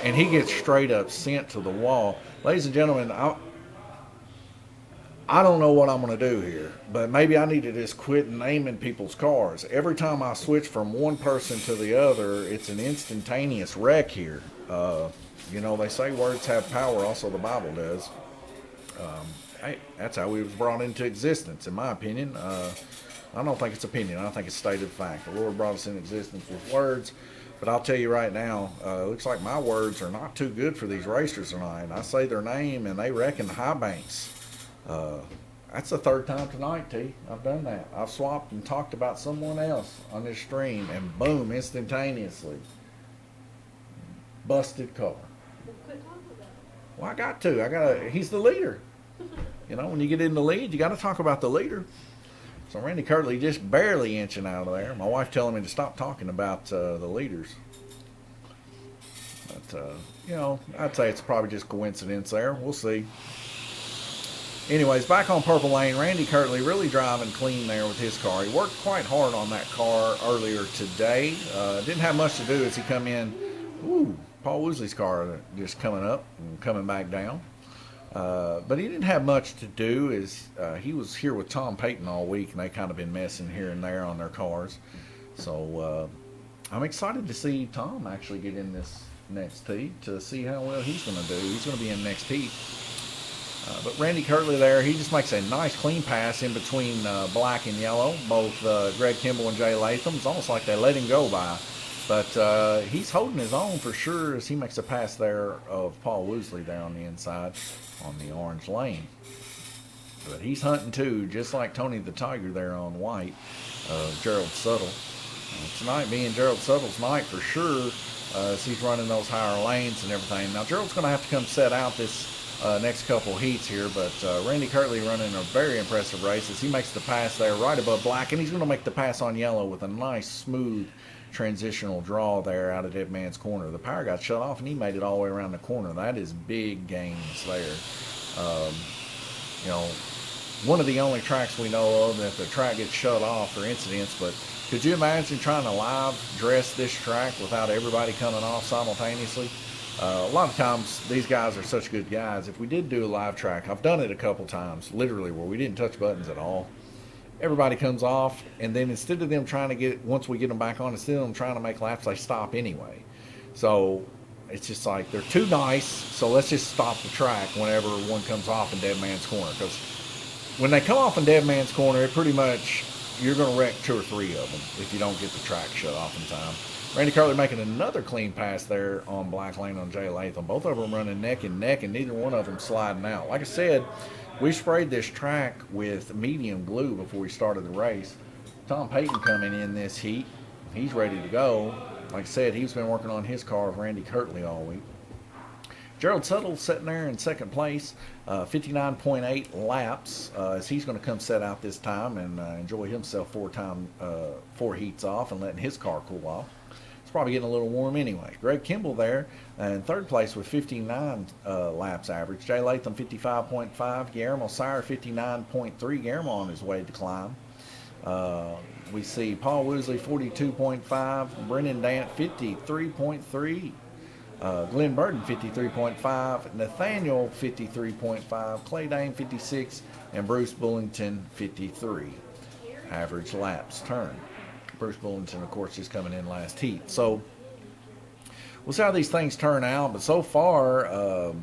S1: And he gets straight up sent to the wall. Ladies and gentlemen, I don't know what I'm going to do here, but maybe I need to just quit naming people's cars. Every time I switch from one person to the other, it's an instantaneous wreck here. They say words have power, also the Bible does. Hey, that's how we was brought into existence, in my opinion. I don't think it's opinion. I think it's stated fact. The Lord brought us into existence with words. But I'll tell you right now, it looks like my words are not too good for these racers tonight. I say their name, and they reckon high banks. That's the third time tonight, T. I've done that. I've swapped and talked about someone else on this stream, and boom, instantaneously. Busted car.
S2: Quit talking about it.
S1: Well, I got to. He's the leader. When you get in the lead, you got to talk about the leader. So Randy Kirtley just barely inching out of there. My wife telling me to stop talking about the leaders. But, I'd say it's probably just coincidence there. We'll see. Anyways, back on purple lane, Randy Kirtley really driving clean there with his car. He worked quite hard on that car earlier today. Didn't have much to do as he come in. Paul Woosley's car just coming up and coming back down. But he didn't have much to do. He was here with Tom Payton all week, and they kind of been messing here and there on their cars. So I'm excited to see Tom actually get in this next heat to see how well he's going to do. He's going to be in next heat. But Randy Kirtley there, he just makes a nice clean pass in between black and yellow. Both Greg Kimball and Jay Latham. It's almost like they let him go by. But he's holding his own for sure as he makes a pass there of Paul Woosley there on the inside on the orange lane. But he's hunting too, just like Tony the Tiger there on white, Gerald Suttle. Tonight being Gerald Suttle's night for sure as he's running those higher lanes and everything. Now Gerald's going to have to come set out this next couple heats here, but Randy Kirtley running a very impressive race as he makes the pass there right above black, and he's going to make the pass on yellow with a nice smooth transitional draw there out of Dead Man's Corner. The power got shut off and he made it all the way around the corner. That is big gains there. You know, one of the only tracks we know of that the track gets shut off for incidents, but could you imagine trying to live dress this track without everybody coming off simultaneously? A lot of times these guys are such good guys. If we did do a live track, I've done it a couple times, literally, where we didn't touch buttons at all. Everybody comes off, and then instead of them trying to get, once we get them back on, instead of them trying to make laps, they stop anyway. So it's just like they're too nice, so let's just stop the track whenever one comes off in Dead Man's Corner. Because when they come off in Dead Man's Corner, it pretty much, you're going to wreck 2 or 3 of them if you don't get the track shut off in time. Randy Kirtley making another clean pass there on black lane on Jay Latham. Both of them running neck and neck, and neither one of them sliding out. Like I said, we sprayed this track with medium glue before we started the race. Tom Payton coming in this heat. He's ready to go. Like I said, he's been working on his car with Randy Kirtley all week. Gerald Suttle sitting there in second place, 59.8 laps, as he's going to come set out this time and enjoy himself 4 heats off and letting his car cool off. It's probably getting a little warm anyway. Greg Kimball there in third place with 59 laps average. Jay Latham 55.5. Guillermo Sire 59.3. Guillermo on his way to climb. We see Paul Woosley 42.5. Brendan Dant 53.3. Glenn Burton 53.5, Nathaniel 53.5, Clay Dane 56, and Bruce Bullington 53. Average laps turned. Bruce Bullington, of course, is coming in last heat. So we'll see how these things turn out. But so far,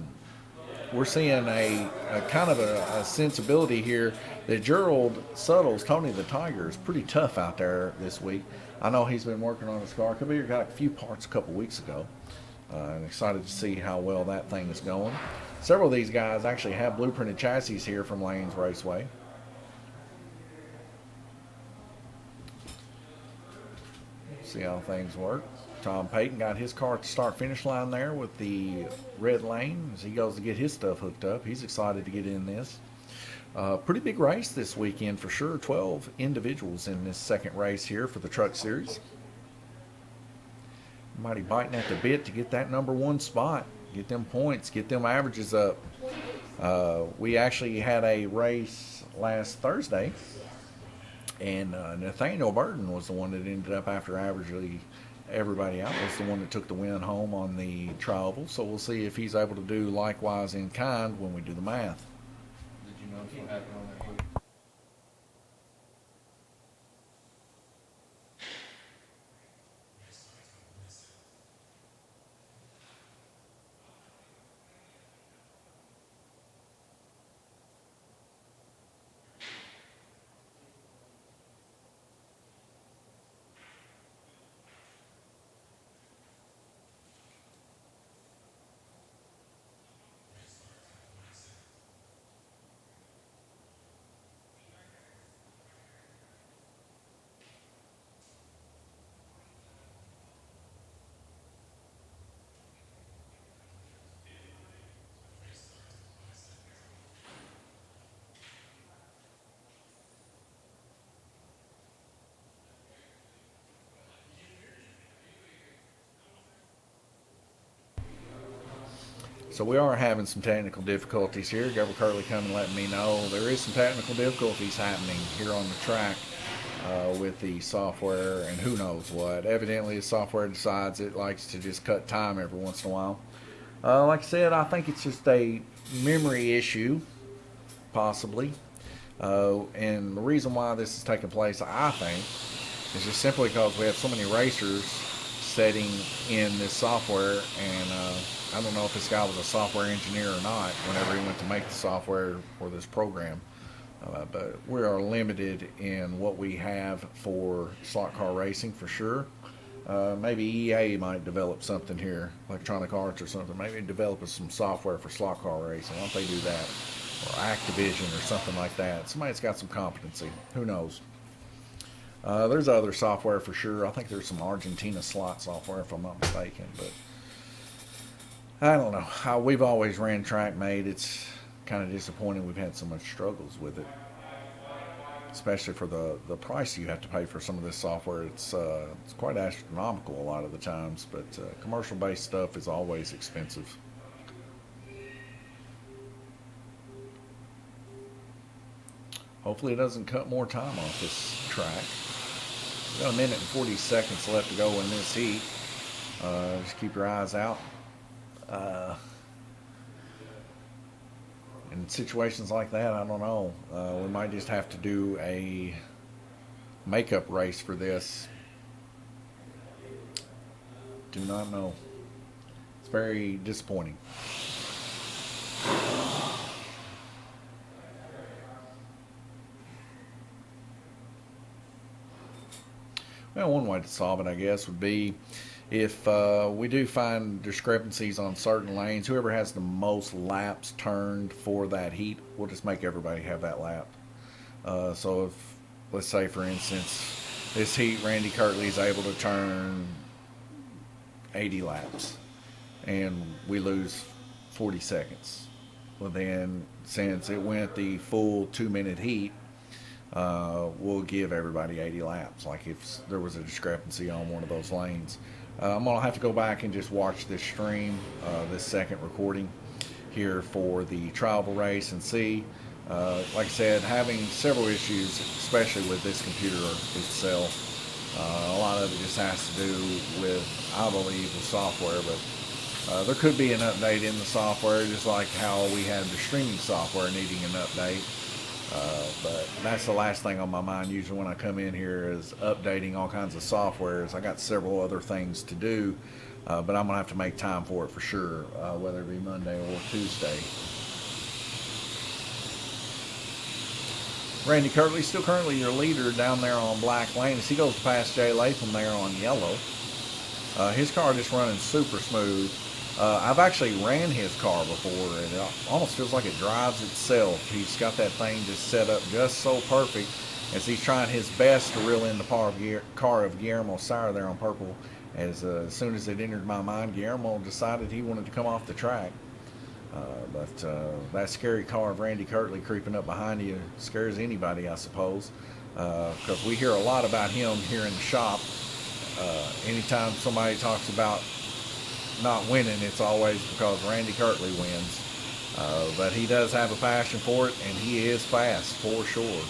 S1: we're seeing a kind of a sensibility here that Gerald Suttle's Tony the Tiger is pretty tough out there this week. I know he's been working on his car. Kabir got a few parts a couple weeks ago. I'm excited to see how well that thing is going. Several of these guys actually have blueprinted chassis here from Lanes Raceway. See how things work. Tom Payton got his car at the start-finish line there with the red lane as he goes to get his stuff hooked up. He's excited to get in this. Pretty big race this weekend for sure. 12 individuals in this second race here for the Truck Series. Mighty biting at the bit to get that number 1 spot, get them points, get them averages up. We actually had a race last Thursday, and Nathaniel Burton was the one that ended up after averaging everybody out, was the one that took the win home on the tri-oval. So we'll see if he's able to do likewise in kind when we do the math.
S3: Did you notice what happened on that week?
S1: So we are having some technical difficulties here. Gabriel Kirtley coming letting me know there is some technical difficulties happening here on the track with the software and who knows what. Evidently the software decides it likes to just cut time every once in a while. Like I said, I think it's just a memory issue, possibly. And the reason why this is taking place, I think, is just simply because we have so many racers setting in this software, and I don't know if this guy was a software engineer or not whenever he went to make the software for this program. But we are limited in what we have for slot car racing for sure. Maybe EA might develop something here, Electronic Arts or something. Maybe develop some software for slot car racing. Why don't they do that? Or Activision or something like that. Somebody's got some competency. Who knows? There's other software for sure. I think there's some Argentina slot software if I'm not mistaken. But I don't know. We've always ran TrackMate. It's kind of disappointing we've had so much struggles with it. Especially for the price you have to pay for some of this software. It's quite astronomical a lot of the times, but commercial-based stuff is always expensive. Hopefully it doesn't cut more time off this track. We've got 1 minute and 40 seconds left to go in this heat. Just keep your eyes out. In situations like that, I don't know. We might just have to do a makeup race for this. Do not know. It's very disappointing. Well, one way to solve it, I guess, would be if we do find discrepancies on certain lanes, whoever has the most laps turned for that heat, we'll just make everybody have that lap. So if, let's say, for instance, this heat, Randy Kirtley is able to turn 80 laps, and we lose 40 seconds. Well, then, since it went the full 2-minute heat, we'll give everybody 80 laps, like if there was a discrepancy on one of those lanes. I'm going to have to go back and just watch this stream, this second recording here for the travel race and see. Like I said, having several issues, especially with this computer itself. A lot of it just has to do with, I believe, the software, but there could be an update in the software, just like how we had the streaming software needing an update. But that's the last thing on my mind usually when I come in here is updating all kinds of softwares. I got several other things to do, but I'm going to have to make time for it for sure, whether it be Monday or Tuesday. Randy Kirtley, still currently your leader down there on Black Lane as he goes past Jay Latham there on yellow. His car just running super smooth. I've actually ran his car before, and it almost feels like it drives itself. He's got that thing just set up just so perfect as he's trying his best to reel in the car of Guillermo Sauer there on purple. As soon as it entered my mind, Guillermo decided he wanted to come off the track. But that scary car of Randy Kirtley creeping up behind you scares anybody, I suppose, because we hear a lot about him here in the shop. Anytime somebody talks about not winning, it's always because Randy Kirtley wins. But he does have a passion for it, and he is fast for sure.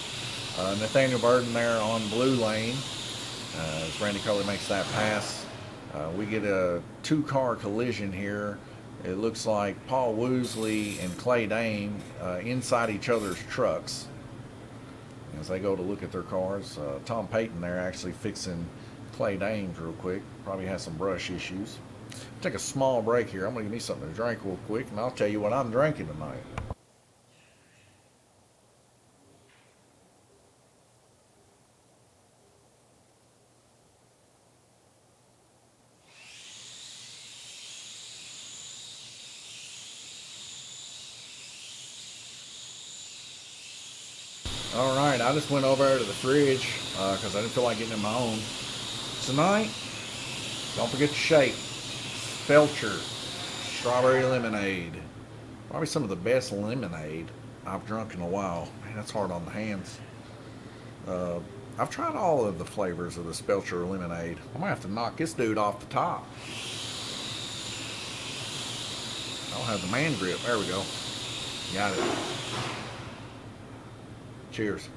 S1: Nathaniel Burden there on blue lane as Randy Kirtley makes that pass. We get a 2-car collision here. It looks like Paul Woosley and Clay Dame inside each other's trucks as they go to look at their cars. Tom Payton there actually fixing Clay Dames real quick. Probably has some brush issues. Take a small break here. I'm going to give me something to drink real quick, and I'll tell you what I'm drinking tonight. All right, I just went over to the fridge because I didn't feel like getting in my own. Tonight, don't forget to shake. Spelcher strawberry lemonade. Probably some of the best lemonade I've drunk in a while. Man, that's hard on the hands. I've tried all of the flavors of the Spelcher lemonade. I'm gonna have to knock this dude off the top. I don't have the man grip. There we go. Got it. Cheers.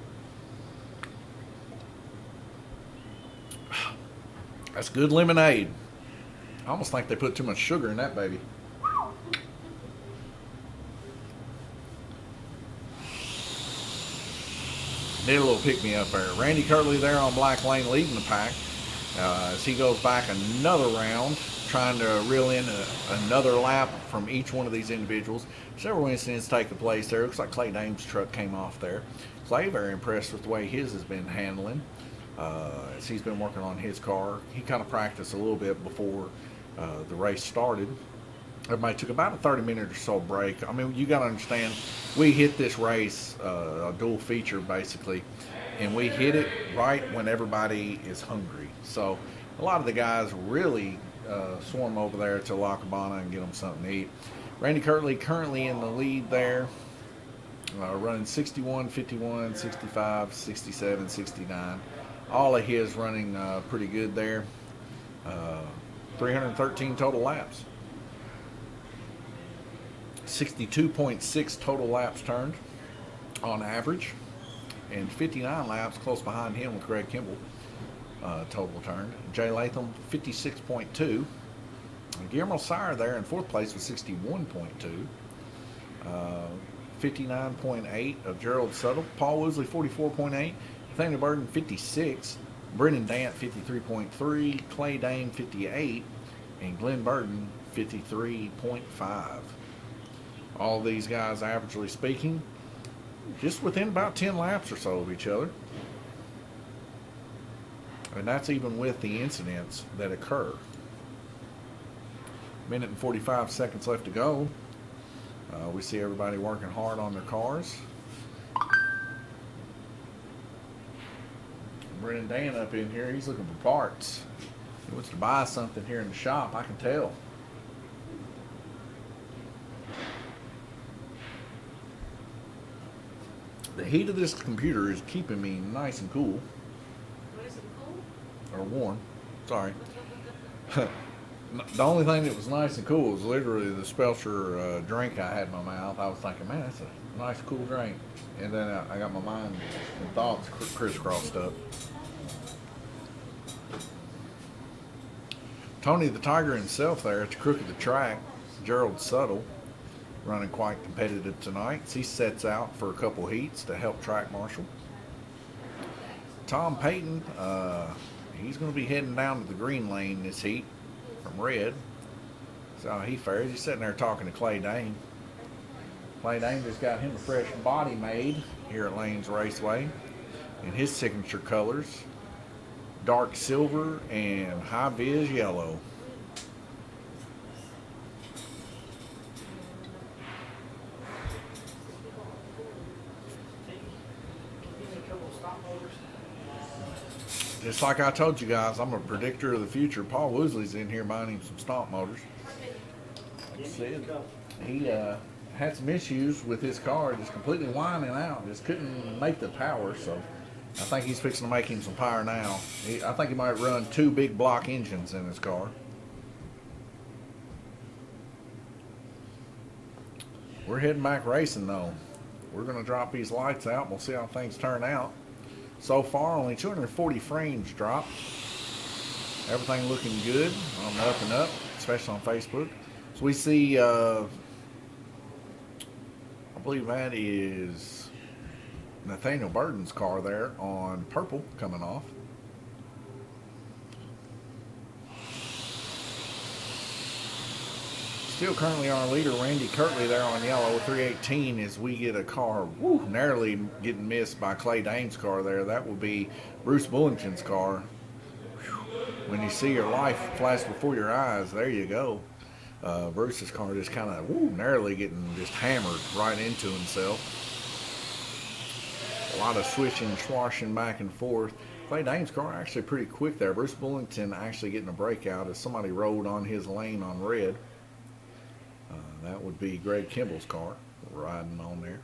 S1: That's good lemonade. I almost think they put too much sugar in that baby. Did a little pick-me-up there. Randy Kirtley there on Black Lane leading the pack as he goes back another round, trying to reel in another lap from each one of these individuals. Several incidents taking place there. Looks like Clay Dame's truck came off there. Clay very impressed with the way his has been handling as he's been working on his car. He kind of practiced a little bit before the race started. Everybody took about a 30-minute or so break. I mean, you got to understand, we hit this race, a dual feature basically, and we hit it right when everybody is hungry. So a lot of the guys really swarm over there to La Cabana and get them something to eat. Randy Kirtley currently in the lead there, running 61, 51, 65, 67, 69. All of his running pretty good there. 313 total laps. 62.6 total laps turned on average, and 59 laps close behind him with Greg Kimball total turned. Jay Latham 56.2. Guillermo Sire there in fourth place with 61.2. 59.8 of Gerald Suttle. Paul Woosley 44.8. Nathaniel Burden 56. Brendan Dant 53.3. Clay Dane 58. And Glenn Burden 53.5. All these guys, averagely speaking, just within about 10 laps or so of each other. And that's even with the incidents that occur. Minute and 45 seconds left to go. We see everybody working hard on their cars. Brendan Dan up in here, he's looking for parts. He wants to buy something here in the shop, I can tell. The heat of this computer is keeping me nice and cool.
S2: Nice and cool?
S1: Or warm. Sorry. The only thing that was nice and cool was literally the Spelcher drink I had in my mouth. I was thinking, man, that's a nice, cool drink. And then I got my mind and thoughts crisscrossed up. Tony the Tiger himself there at the crook of the track, Gerald Suttle, running quite competitive tonight. He sets out for a couple heats to help track marshal. Tom Payton, he's going to be heading down to the green lane this heat from red. So how he fares. He's sitting there talking to Clay Dane. Clay Dane just got him a fresh body made here at Lanes Raceway in his signature colors, dark silver and high vis yellow. Just like I told you guys, I'm a predictor of the future. Paul Woosley's in here buying him some stomp motors. He had some issues with his car, just completely whining out, just couldn't make the power. So I think he's fixing to make him some power now. I think he might run 2 big block engines in his car. We're heading back racing though. We're going to drop these lights out and we'll see how things turn out. So far, only 240 frames dropped. Everything looking good on the up and up, especially on Facebook. So we see, I believe that is Nathaniel Burden's car there on purple coming off. Still currently our leader, Randy Kirtley, there on yellow, 318, as we get a car narrowly getting missed by Clay Dame's car there. That will be Bruce Bullington's car. When you see your life flash before your eyes, there you go. Bruce's car just kind of narrowly getting just hammered right into himself. A lot of swishing, swashing back and forth. Clay Dame's car actually pretty quick there. Bruce Bullington actually getting a breakout as somebody rolled on his lane on red. That would be Greg Kimball's car riding on there.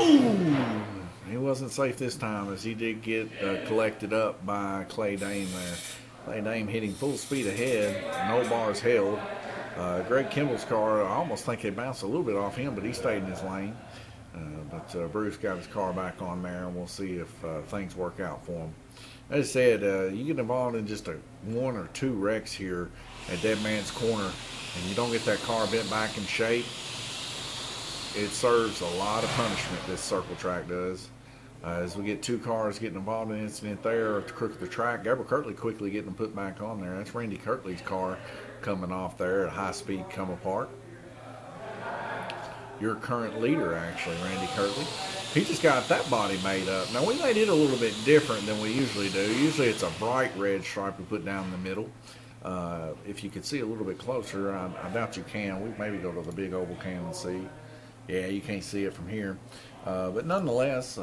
S1: Ooh! He wasn't safe this time as he did get collected up by Clay Dame there. Clay Dame hitting full speed ahead. No bars held. Greg Kimball's car, I almost think they bounced a little bit off him, but he stayed in his lane. But Bruce got his car back on there, and we'll see if things work out for him. As I said, you get involved in just one or two wrecks here at Dead Man's Corner, and you don't get that car bent back in shape, it serves a lot of punishment, this circle track does. As we get two cars getting involved in an incident there at the crook of the track, Gabriel Kirtley quickly getting them put back on there. That's Randy Kirtley's car coming off there at high speed come apart. Your current leader, actually, Randy Kirtley. He just got that body made up. Now, we made it a little bit different than we usually do. Usually it's a bright red stripe we put down in the middle. If you could see a little bit closer, I doubt you can. We maybe go to the big oval cam and see. Yeah, you can't see it from here. But nonetheless,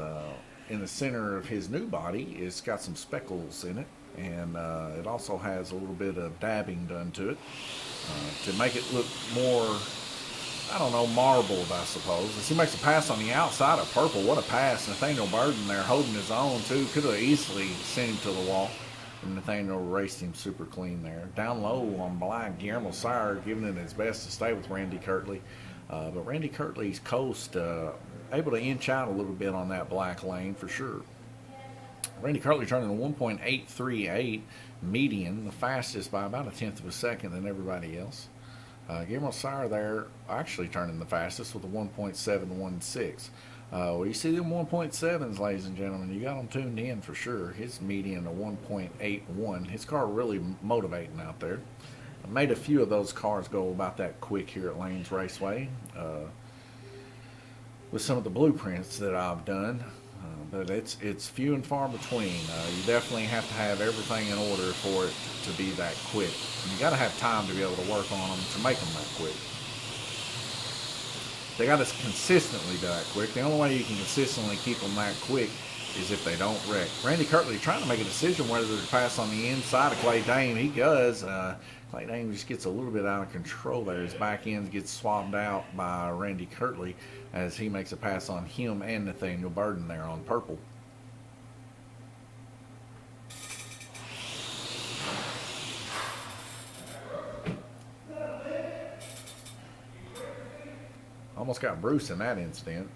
S1: in the center of his new body, it's got some speckles in it. And it also has a little bit of dabbing done to it to make it look more, I don't know, marbled, I suppose. As he makes a pass on the outside of purple, what a pass. Nathaniel Burden there holding his own, too. Could have easily sent him to the wall. And Nathaniel raced him super clean there. Down low on black, Guillermo Sire giving it his best to stay with Randy Kirtley. But Randy Kirtley's coast able to inch out a little bit on that black lane for sure. Randy Kirtley turning a 1.838 median, the fastest by about a tenth of a second than everybody else. Guillermo Sire there actually turning the fastest with a 1.716. Well, you see them 1.7s, ladies and gentlemen. You got them tuned in for sure. His median a 1.81. His car really motivating out there. I made a few of those cars go about that quick here at Lanes Raceway with some of the blueprints that I've done. But it's few and far between. You definitely have to have everything in order for it to be that quick. And you got to have time to be able to work on them to make them that quick. They got to consistently be that quick. The only way you can consistently keep them that quick is if they don't wreck. Randy Kirtley trying to make a decision whether to pass on the inside of Clay Dame. He does. Clay Dame just gets a little bit out of control there. His back end gets swapped out by Randy Kirtley as he makes a pass on him and Nathaniel Burden there on purple. Almost got Bruce in that incident.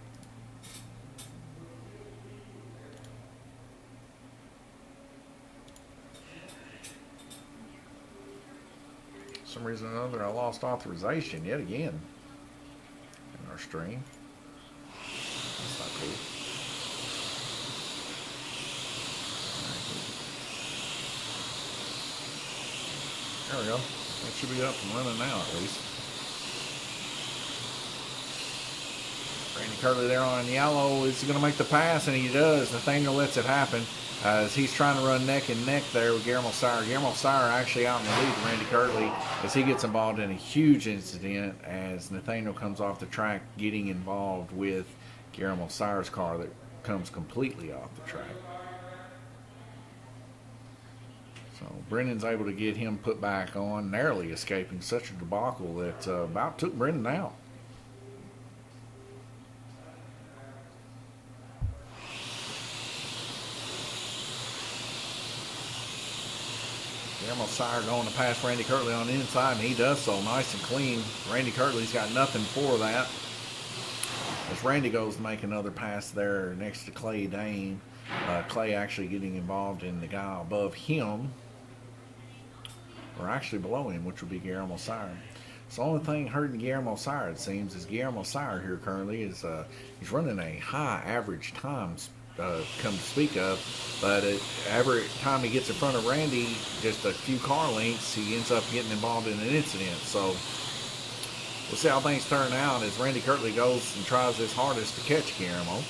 S1: For some reason or another, I lost authorization yet again in our stream. That's not cool. There we go. That should be up and running now at least. Randy Kirtley there on yellow. Is he going to make the pass? And he does. Nathaniel lets it happen as he's trying to run neck and neck there with Guillermo Sire. Guillermo Sire actually out in the lead with Randy Kirtley as he gets involved in a huge incident as Nathaniel comes off the track getting involved with Guillermo Sire's car that comes completely off the track. So Brennan's able to get him put back on, narrowly escaping such a debacle that about took Brennan out. Guillermo Sire going to pass Randy Kirtley on the inside, and he does so nice and clean. Randy Kirtley's got nothing for that. As Randy goes to make another pass there next to Clay Dane. Clay actually getting involved in the guy above him, or actually below him, which would be Guillermo Sire. So the only thing hurting Guillermo Sire, it seems, is Guillermo Sire here currently is he's running a high average time come to speak of, but every time he gets in front of Randy, just a few car lengths, he ends up getting involved in an incident. So we'll see how things turn out as Randy Kirtley goes and tries his hardest to catch Guillermo.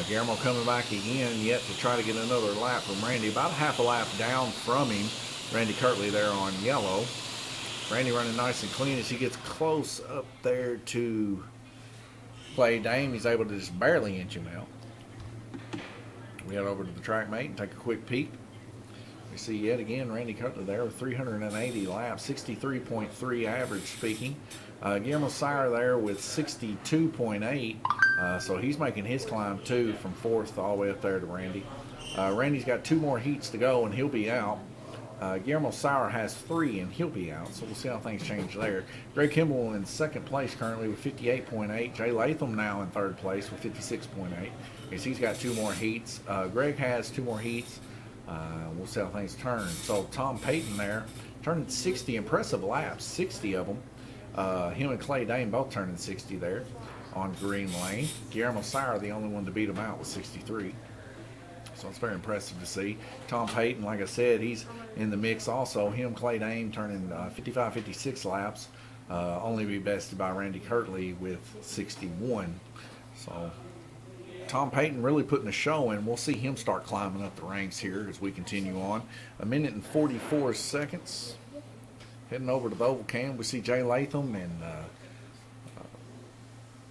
S1: Guillermo coming back again, yet to try to get another lap from Randy, about half a lap down from him. Randy Kirtley there on yellow. Randy running nice and clean as he gets close up there to Clay Dame. He's able to just barely inch him out. We head over to the track mate and take a quick peek. We see yet again Randy Kirtley there with 380 laps, 63.3 average speaking. Guillermo Sire there with 62.8, so he's making his climb too from fourth all the way up there to Randy. Randy's got two more heats to go and he'll be out. Guillermo Sauer has 3, and he'll be out, so we'll see how things change there. Greg Kimball in second place currently with 58.8. Jay Latham now in third place with 56.8. Because he's got 2 more heats. Greg has 2 more heats. We'll see how things turn. So Tom Payton there turning 60 impressive laps, 60 of them. Him and Clay Dane both turning 60 there on Green Lane. Guillermo Sauer the only one to beat him out with 63. So it's very impressive to see. Tom Payton, like I said, he's in the mix also. Him, Clay Dane, turning 55, 56 laps. Only be bested by Randy Kirtley with 61. So Tom Payton really putting a show in. We'll see him start climbing up the ranks here as we continue on. 1:44. Heading over to the oval cam, we see Jay Latham and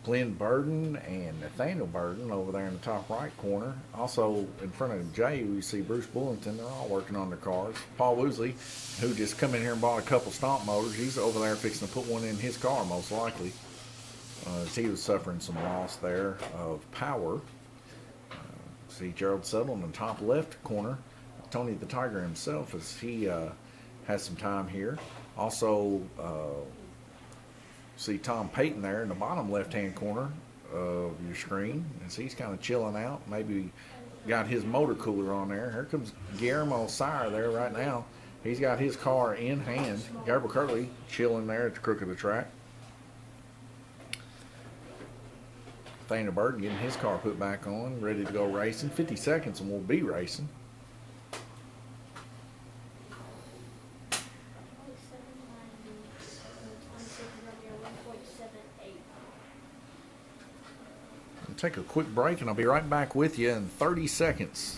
S1: Glenn Burden and Nathaniel Burden over there in the top right corner. Also in front of Jay, we see Bruce Bullington. They're all working on their cars. Paul Woosley, who just come in here and bought a couple stomp motors, he's over there fixing to put one in his car most likely. As he was suffering some loss there of power. See Gerald Settle in the top left corner. Tony the Tiger himself as he has some time here. Also, see Tom Payton there in the bottom left-hand corner of your screen as he's kind of chilling out. Maybe got his motor cooler on there. Here comes Guillermo Sauer there right now. He's got his car in hand. Gabriel Kirtley chilling there at the crook of the track. Nathaniel Burden getting his car put back on, ready to go racing. 50 seconds and we'll be racing. Take a quick break and I'll be right back with you in 30 seconds.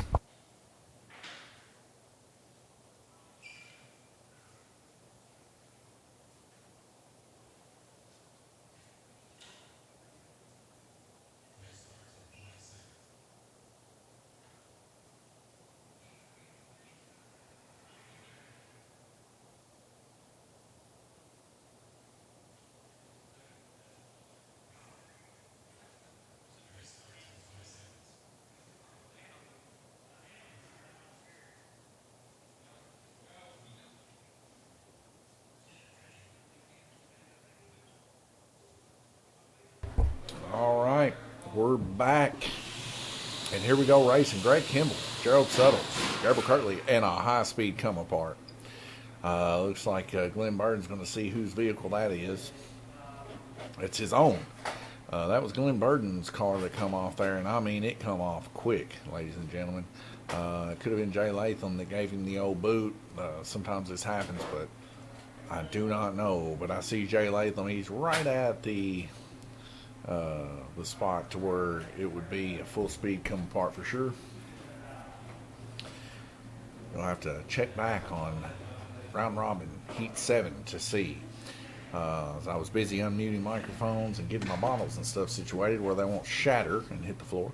S1: All right, we're back. And here we go racing. Greg Kimball, Gerald Settle, Gabriel Kirtley, and a high-speed come apart. Looks like Glenn Burden's going to see whose vehicle that is. It's his own. That was Glenn Burden's car that come off there, and I mean, it come off quick, ladies and gentlemen. It could have been Jay Latham that gave him the old boot. Sometimes this happens, but I do not know. But I see Jay Latham. He's right at the spot to where it would be a full speed come apart for sure. You'll have to check back on round robin heat 7 to see. As I was busy unmuting microphones and getting my bottles and stuff situated where they won't shatter and hit the floor.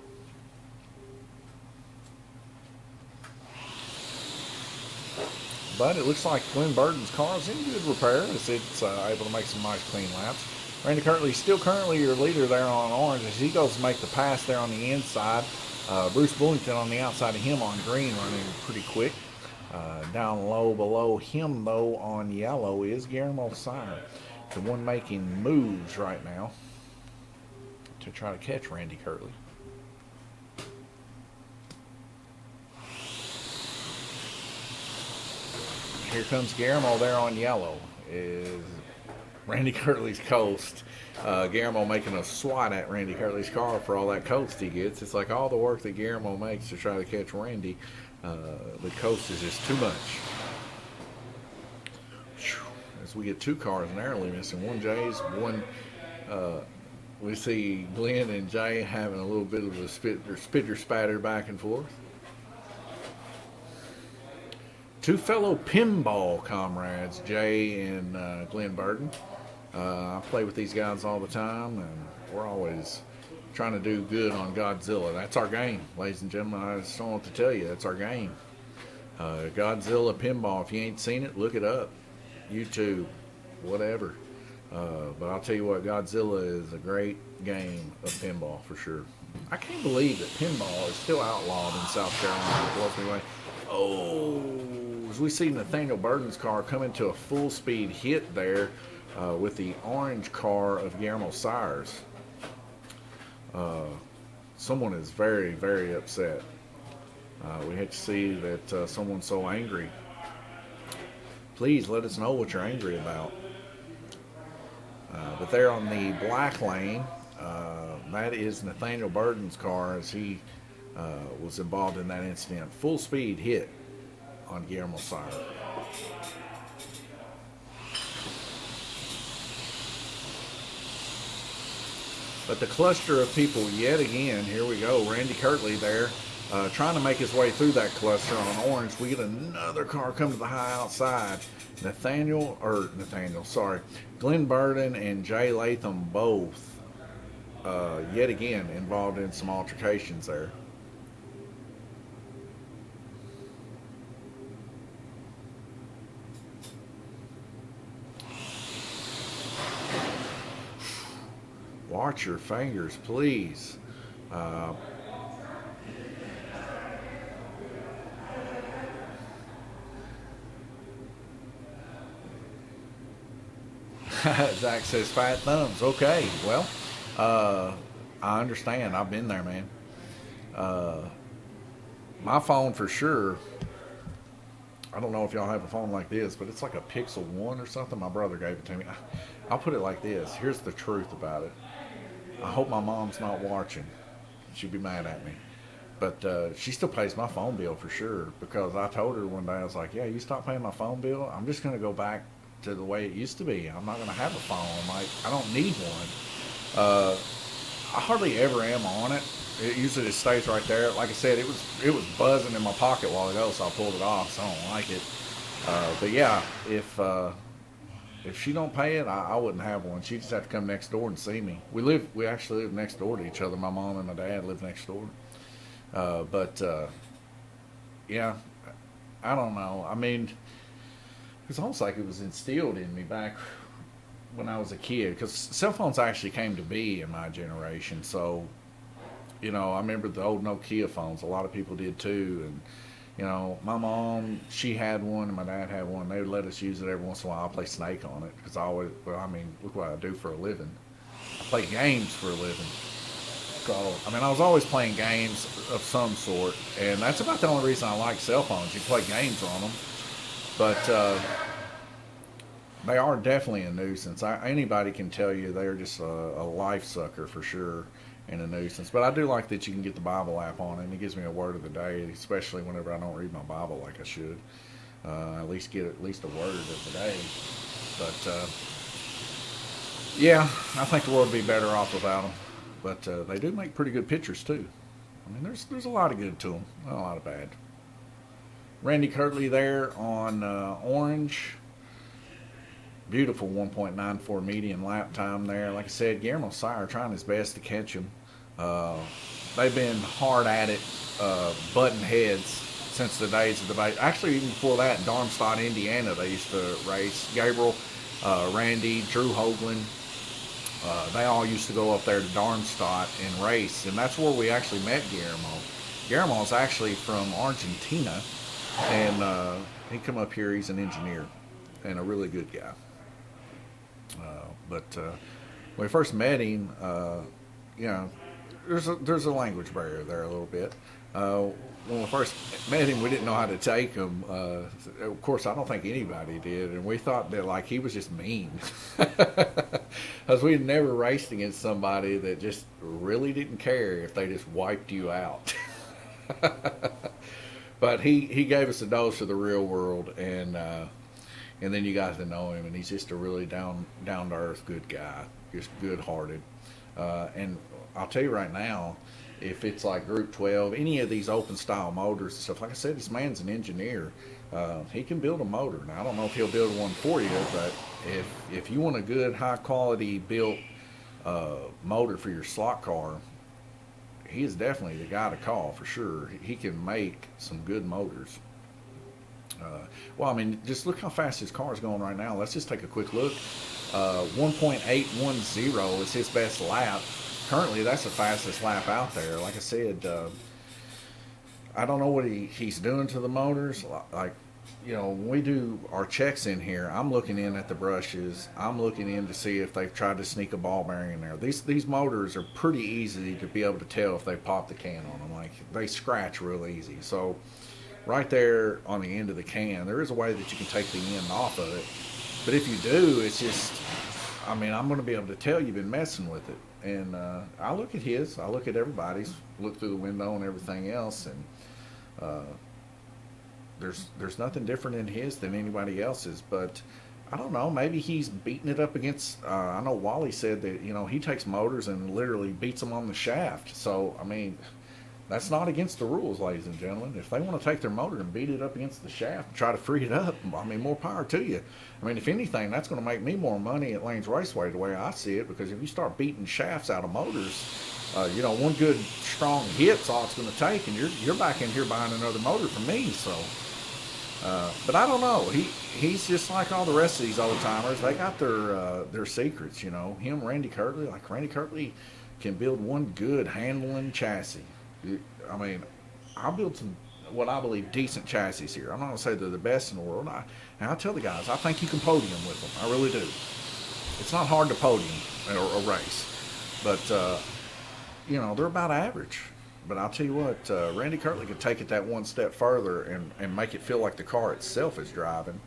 S1: But it looks like Glenn Burden's car is in good repair as it's able to make some nice clean laps. Randy Kirtley still currently your leader there on orange as he goes to make the pass there on the inside. Bruce Bullington on the outside of him on green running pretty quick. Down low below him though on yellow is Guillermo Sauer, the one making moves right now to try to catch Randy Kirtley. Here comes Guillermo there on yellow. Is Randy Kirtley's coast. Guillermo making a swat at Randy Kirtley's car for all that coast he gets. It's like all the work that Guillermo makes to try to catch Randy. The coast is just too much. As we get 2 cars narrowly missing. One Jay's, one we see Glenn and Jay having a little bit of a spitter spatter back and forth. 2 fellow pinball comrades, Jay and Glenn Burden. I play with these guys all the time, and we're always trying to do good on Godzilla. That's our game, ladies and gentlemen. I just don't know what to tell you. That's our game. Godzilla Pinball. If you ain't seen it, look it up. YouTube, whatever. But I'll tell you what, Godzilla is a great game of pinball for sure. I can't believe that pinball is still outlawed in South Carolina. It blows me away. Oh, as we see Nathaniel Burden's car come into a full speed hit there with the orange car of Guillermo Sires. Someone is very, very upset. We hate to see that someone's so angry. Please let us know what you're angry about. But there on the black lane, that is Nathaniel Burden's car as he was involved in that incident. Full speed hit on Guillermo Sires. But the cluster of people yet again, here we go, Randy Kirtley there, trying to make his way through that cluster on orange. We get another car come to the high outside. Glenn Burden and Jay Latham both, yet again, involved in some altercations there. Watch your fingers, please. Zach says fat thumbs. Okay, well, I understand. I've been there, man. My phone for sure. I don't know if y'all have a phone like this, but it's like a Pixel 1 or something. My brother gave it to me. I'll put it like this. Here's the truth about it. I hope my mom's not watching. She'd be mad at me. But she still pays my phone bill for sure, because I told her one day, I was like, yeah, you stop paying my phone bill, I'm just going to go back to the way it used to be. I'm not going to have a phone. Like, I don't need one. I hardly ever am on it. It usually just stays right there. Like I said, it was buzzing in my pocket a while ago, so I pulled it off, so I don't like it. But yeah, if she don't pay it, I wouldn't have one. She just have to come next door and see me. We actually live next door to each other. My mom and my dad live next door. Yeah, I don't know. I mean, it's almost like it was instilled in me back when I was a kid, because cell phones actually came to be in my generation. So, you know, I remember the old Nokia phones. A lot of people did too. And, you know, my mom, she had one, and my dad had one. They would let us use it every once in a while. I play Snake on it, because look what I do for a living. I play games for a living. So, I was always playing games of some sort, and that's about the only reason I like cell phones. You play games on them. But they are definitely a nuisance. Anybody can tell you they're just a life sucker for sure, and a nuisance. But I do like that you can get the Bible app on it, and it gives me a word of the day, especially whenever I don't read my Bible like I should. At least get a word of the day. But yeah, I think the world would be better off without them. But they do make pretty good pictures too. I mean, there's a lot of good to them, not a lot of bad. Randy Kirtley there on orange. Beautiful 1.94 median lap time there. Like I said, Guillermo Sires trying his best to catch him. They've been hard at it, butting heads since the days of debate. Actually, even before that, in Darmstadt, Indiana, they used to race. Gabriel, Randy, Drew Hoagland, they all used to go up there to Darmstadt and race. And that's where we actually met Guillermo. Guillermo is actually from Argentina. And he come up here, he's an engineer and a really good guy. But when we first met him, you know, there's a language barrier there a little bit. When we first met him, we didn't know how to take him. Of course, I don't think anybody did, and we thought that like he was just mean, because we had never raced against somebody that just really didn't care if they just wiped you out. But he gave us a dose of the real world, and then you got to know him, and he's just a really down to earth good guy, just good hearted. And I'll tell you right now, if it's like Group 12, any of these open style motors and stuff, like I said, this man's an engineer. He can build a motor. Now I don't know if he'll build one for you, but if you want a good high quality built motor for your slot car, he is definitely the guy to call for sure. He can make some good motors. Well, I mean, just look how fast his car is going right now. Let's just take a quick look. 1.810 is his best lap. Currently, that's the fastest lap out there. Like I said, I don't know what he's doing to the motors. Like, you know, when we do our checks in here, I'm looking in at the brushes. I'm looking in to see if they've tried to sneak a ball bearing in there. These motors are pretty easy to be able to tell if they pop the can on them. Like, they scratch real easy. So right there on the end of the can, there is a way that you can take the end off of it. But if you do, it's just, I mean, I'm going to be able to tell you've been messing with it. And I look at his, I look at everybody's, look through the window and everything else, and there's nothing different in his than anybody else's. But I don't know, maybe he's beating it up against, I know Wally said that, you know, he takes motors and literally beats them on the shaft. So, I mean, that's not against the rules, ladies and gentlemen. If they want to take their motor and beat it up against the shaft and try to free it up, I mean, more power to you. I mean, if anything, that's going to make me more money at Lanes Raceway, the way I see it, because if you start beating shafts out of motors, you know, one good strong hit's all it's going to take, and you're back in here buying another motor from me. So, but I don't know. He's just like all the rest of these old timers. They got their secrets, you know. Him, Randy Kirtley, like Randy Kirtley can build one good handling chassis. I mean, I'll build some, what I believe, decent chassis here. I'm not going to say they're the best in the world. And I tell the guys, I think you can podium with them. I really do. It's not hard to podium or race. But, you know, they're about average. But I'll tell you what, Randy Kirtley could take it that one step further and make it feel like the car itself is driving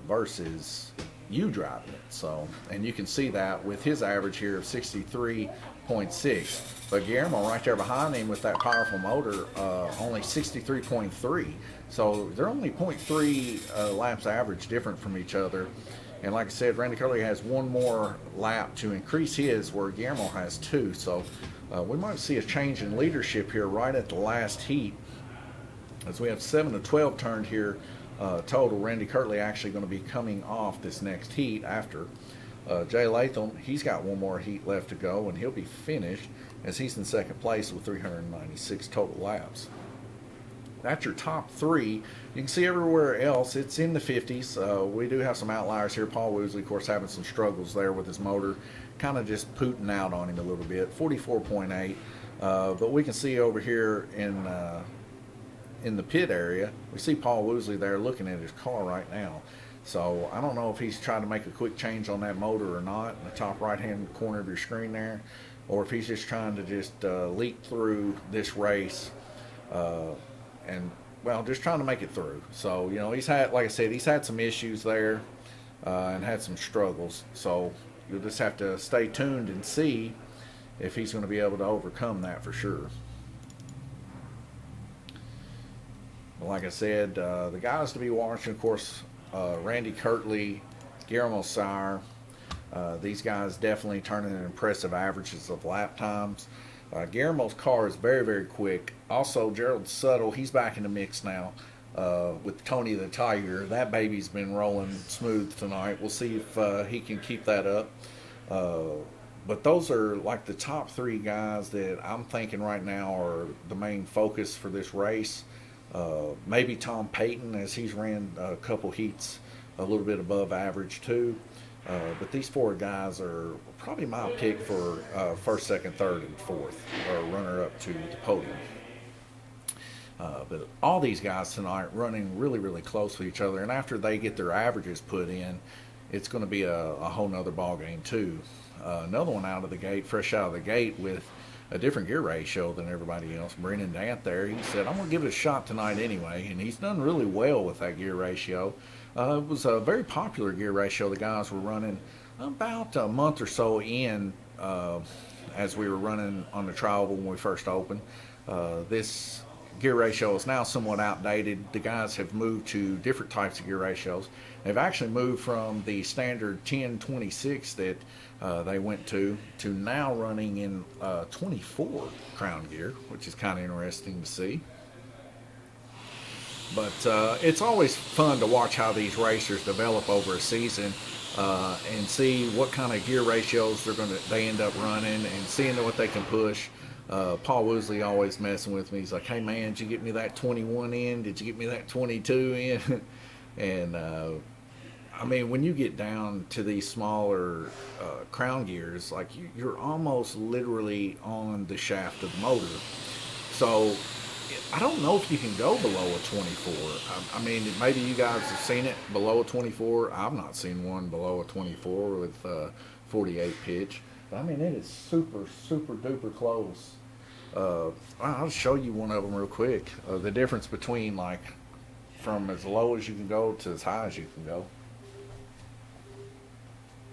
S1: versus you driving it. So, and you can see that with his average here of 63.6. But Guillermo right there behind him with that powerful motor, only 63.3. So they're only 0.3 laps average different from each other. And like I said, Randy Kirtley has one more lap to increase his, where Guillermo has two. So we might see a change in leadership here right at the last heat, as we have 7 to 12 turned here total. Randy Kirtley actually going to be coming off this next heat after. Jay Latham, he's got one more heat left to go, and he'll be finished as he's in second place with 396 total laps. That's your top three. You can see everywhere else it's in the 50s. We do have some outliers here. Paul Woosley, of course, having some struggles there with his motor, kind of just pooting out on him a little bit. 44.8. But we can see over here in the pit area, we see Paul Woosley there looking at his car right now. So I don't know if he's trying to make a quick change on that motor or not, in the top right-hand corner of your screen there, or if he's just trying to just leak through this race and, well, just trying to make it through. So, you know, he's had, like I said, he's had some issues there and had some struggles. So you'll just have to stay tuned and see if he's going to be able to overcome that for sure. But like I said, the guys to be watching, of course, Randy Kirtley, Guillermo Sire. These guys definitely turning in impressive averages of lap times. Guillermo's car is very, very quick. Also, Gerald Suttle, he's back in the mix now with Tony the Tiger. That baby's been rolling smooth tonight. We'll see if he can keep that up. But those are like the top three guys that I'm thinking right now are the main focus for this race. Maybe Tom Payton, as he's ran a couple heats a little bit above average too. But these four guys are probably my pick for first, second, third, and fourth, or runner up to the podium. But all these guys tonight running really, really close with each other, and after they get their averages put in, it's going to be a whole nother ball game too. Another one out of the gate, fresh out of the gate with a different gear ratio than everybody else. Brennan Dant there, he said, I'm going to give it a shot tonight anyway, and he's done really well with that gear ratio. It was a very popular gear ratio the guys were running about a month or so in as we were running on the trial when we first opened. This gear ratio is now somewhat outdated. The guys have moved to different types of gear ratios. They've actually moved from the standard 1026 that they went to now running in 24 crown gear, which is kind of interesting to see. But it's always fun to watch how these racers develop over a season and see what kind of gear ratios they end up running and seeing what they can push. Paul Woosley always messing with me. He's like, hey man, did you get me that 21 in? Did you get me that 22 in? And I mean, when you get down to these smaller crown gears, like you're almost literally on the shaft of the motor. So I don't know if you can go below a 24. I mean, maybe you guys have seen it below a 24. I've not seen one below a 24 with 48 pitch. But I mean, it is super, super duper close. I'll show you one of them real quick. The difference between like from as low as you can go to as high as you can go.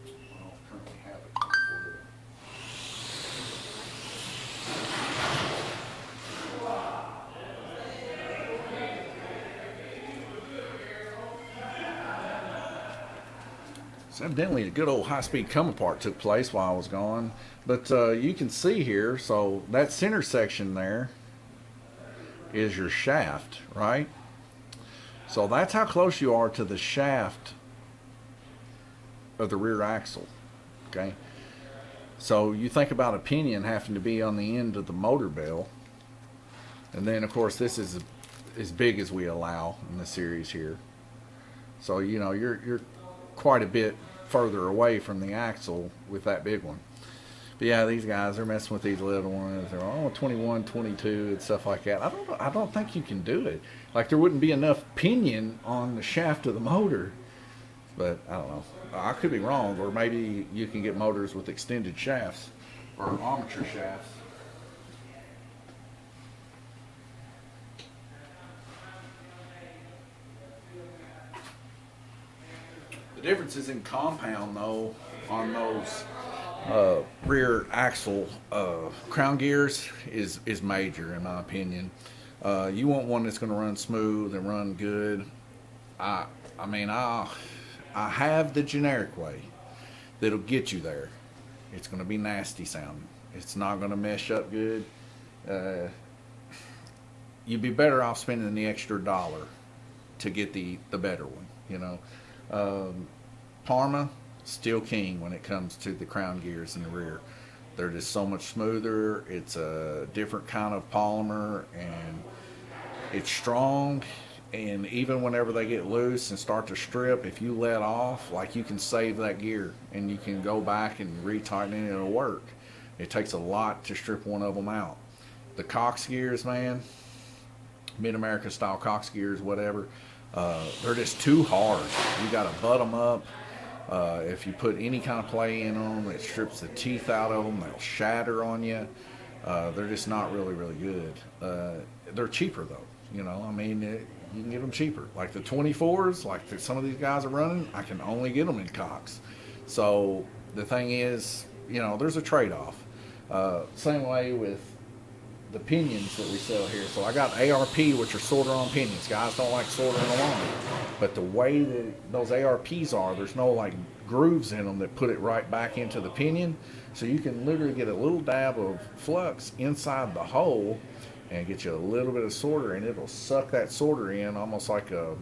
S1: I don't currently have it. So evidently a good old high-speed come apart took place while I was gone. But you can see here, so that center section there is your shaft, right? So that's how close you are to the shaft of the rear axle, okay? So you think about a pinion having to be on the end of the motor bell. And then, of course, this is as big as we allow in the series here. So, you know, you're quite a bit further away from the axle with that big one. But yeah, these guys, they're messing with these little ones. They're 21, 22 and stuff like that. I don't think you can do it. Like there wouldn't be enough pinion on the shaft of the motor. But I don't know. I could be wrong, or maybe you can get motors with extended shafts or armature shafts. The difference is in compound though on those rear axle crown gears is major in my opinion. You want one that's going to run smooth and run good. I mean I have the generic way that'll get you there. It's going to be nasty sounding. It's not going to mesh up good. You'd be better off spending the extra $1 to get the better one, you know. Parma, still king when it comes to the crown gears in the rear. They're just so much smoother. It's a different kind of polymer and it's strong. And even whenever they get loose and start to strip, if you let off, like you can save that gear and you can go back and retighten it and it'll work. It takes a lot to strip one of them out. The Cox gears, man, Mid-America style Cox gears, whatever, they're just too hard. You got to butt them up. If you put any kind of play in them, it strips the teeth out of them. They'll shatter on you. They're just not really, really good. They're cheaper though. You know, I mean, you can get them cheaper. Like the 24s, like some of these guys are running, I can only get them in Cox. So the thing is, you know, there's a trade-off. Same way with the pinions that we sell here. So I got ARP, which are solder-on pinions. Guys don't like soldering them on. But the way that those ARPs are, there's no like grooves in them that put it right back into the pinion. So you can literally get a little dab of flux inside the hole and get you a little bit of solder, and it'll suck that solder in almost like a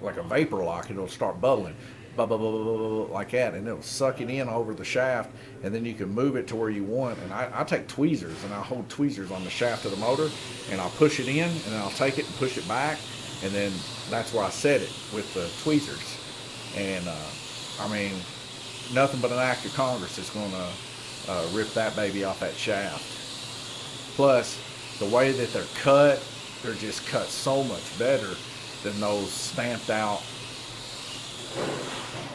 S1: vapor lock. It'll start bubbling, like that, and it'll suck it in over the shaft, and then you can move it to where you want. And I take tweezers, and I'll hold tweezers on the shaft of the motor, and I'll push it in, and then I'll take it and push it back, and then that's where I set it with the tweezers. And I mean, nothing but an act of Congress is going to rip that baby off that shaft. Plus, the way that they're just cut so much better than those stamped out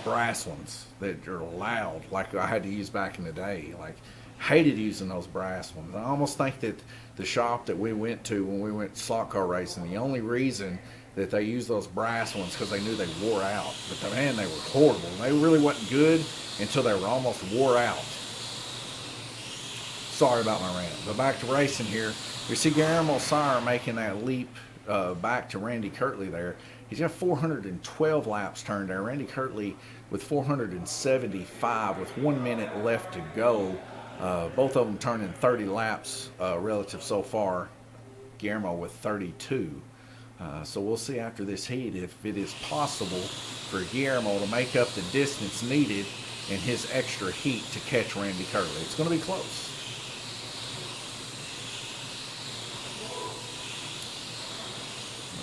S1: brass ones that are loud, like I had to use back in the day. Like, hated using those brass ones. I almost think that the shop that we went to when we went slot car racing, the only reason that they used those brass ones because they knew they wore out. But man, they were horrible. They really wasn't good until they were almost wore out. Sorry about my rant. But back to racing here. We see Guillermo Sire making that leap back to Randy Kirtley there. He's got 412 laps turned there. Randy Kirtley with 475 with 1 minute left to go. Both of them turning 30 laps relative so far. Guillermo with 32. So we'll see after this heat if it is possible for Guillermo to make up the distance needed in his extra heat to catch Randy Kirtley. It's going to be close.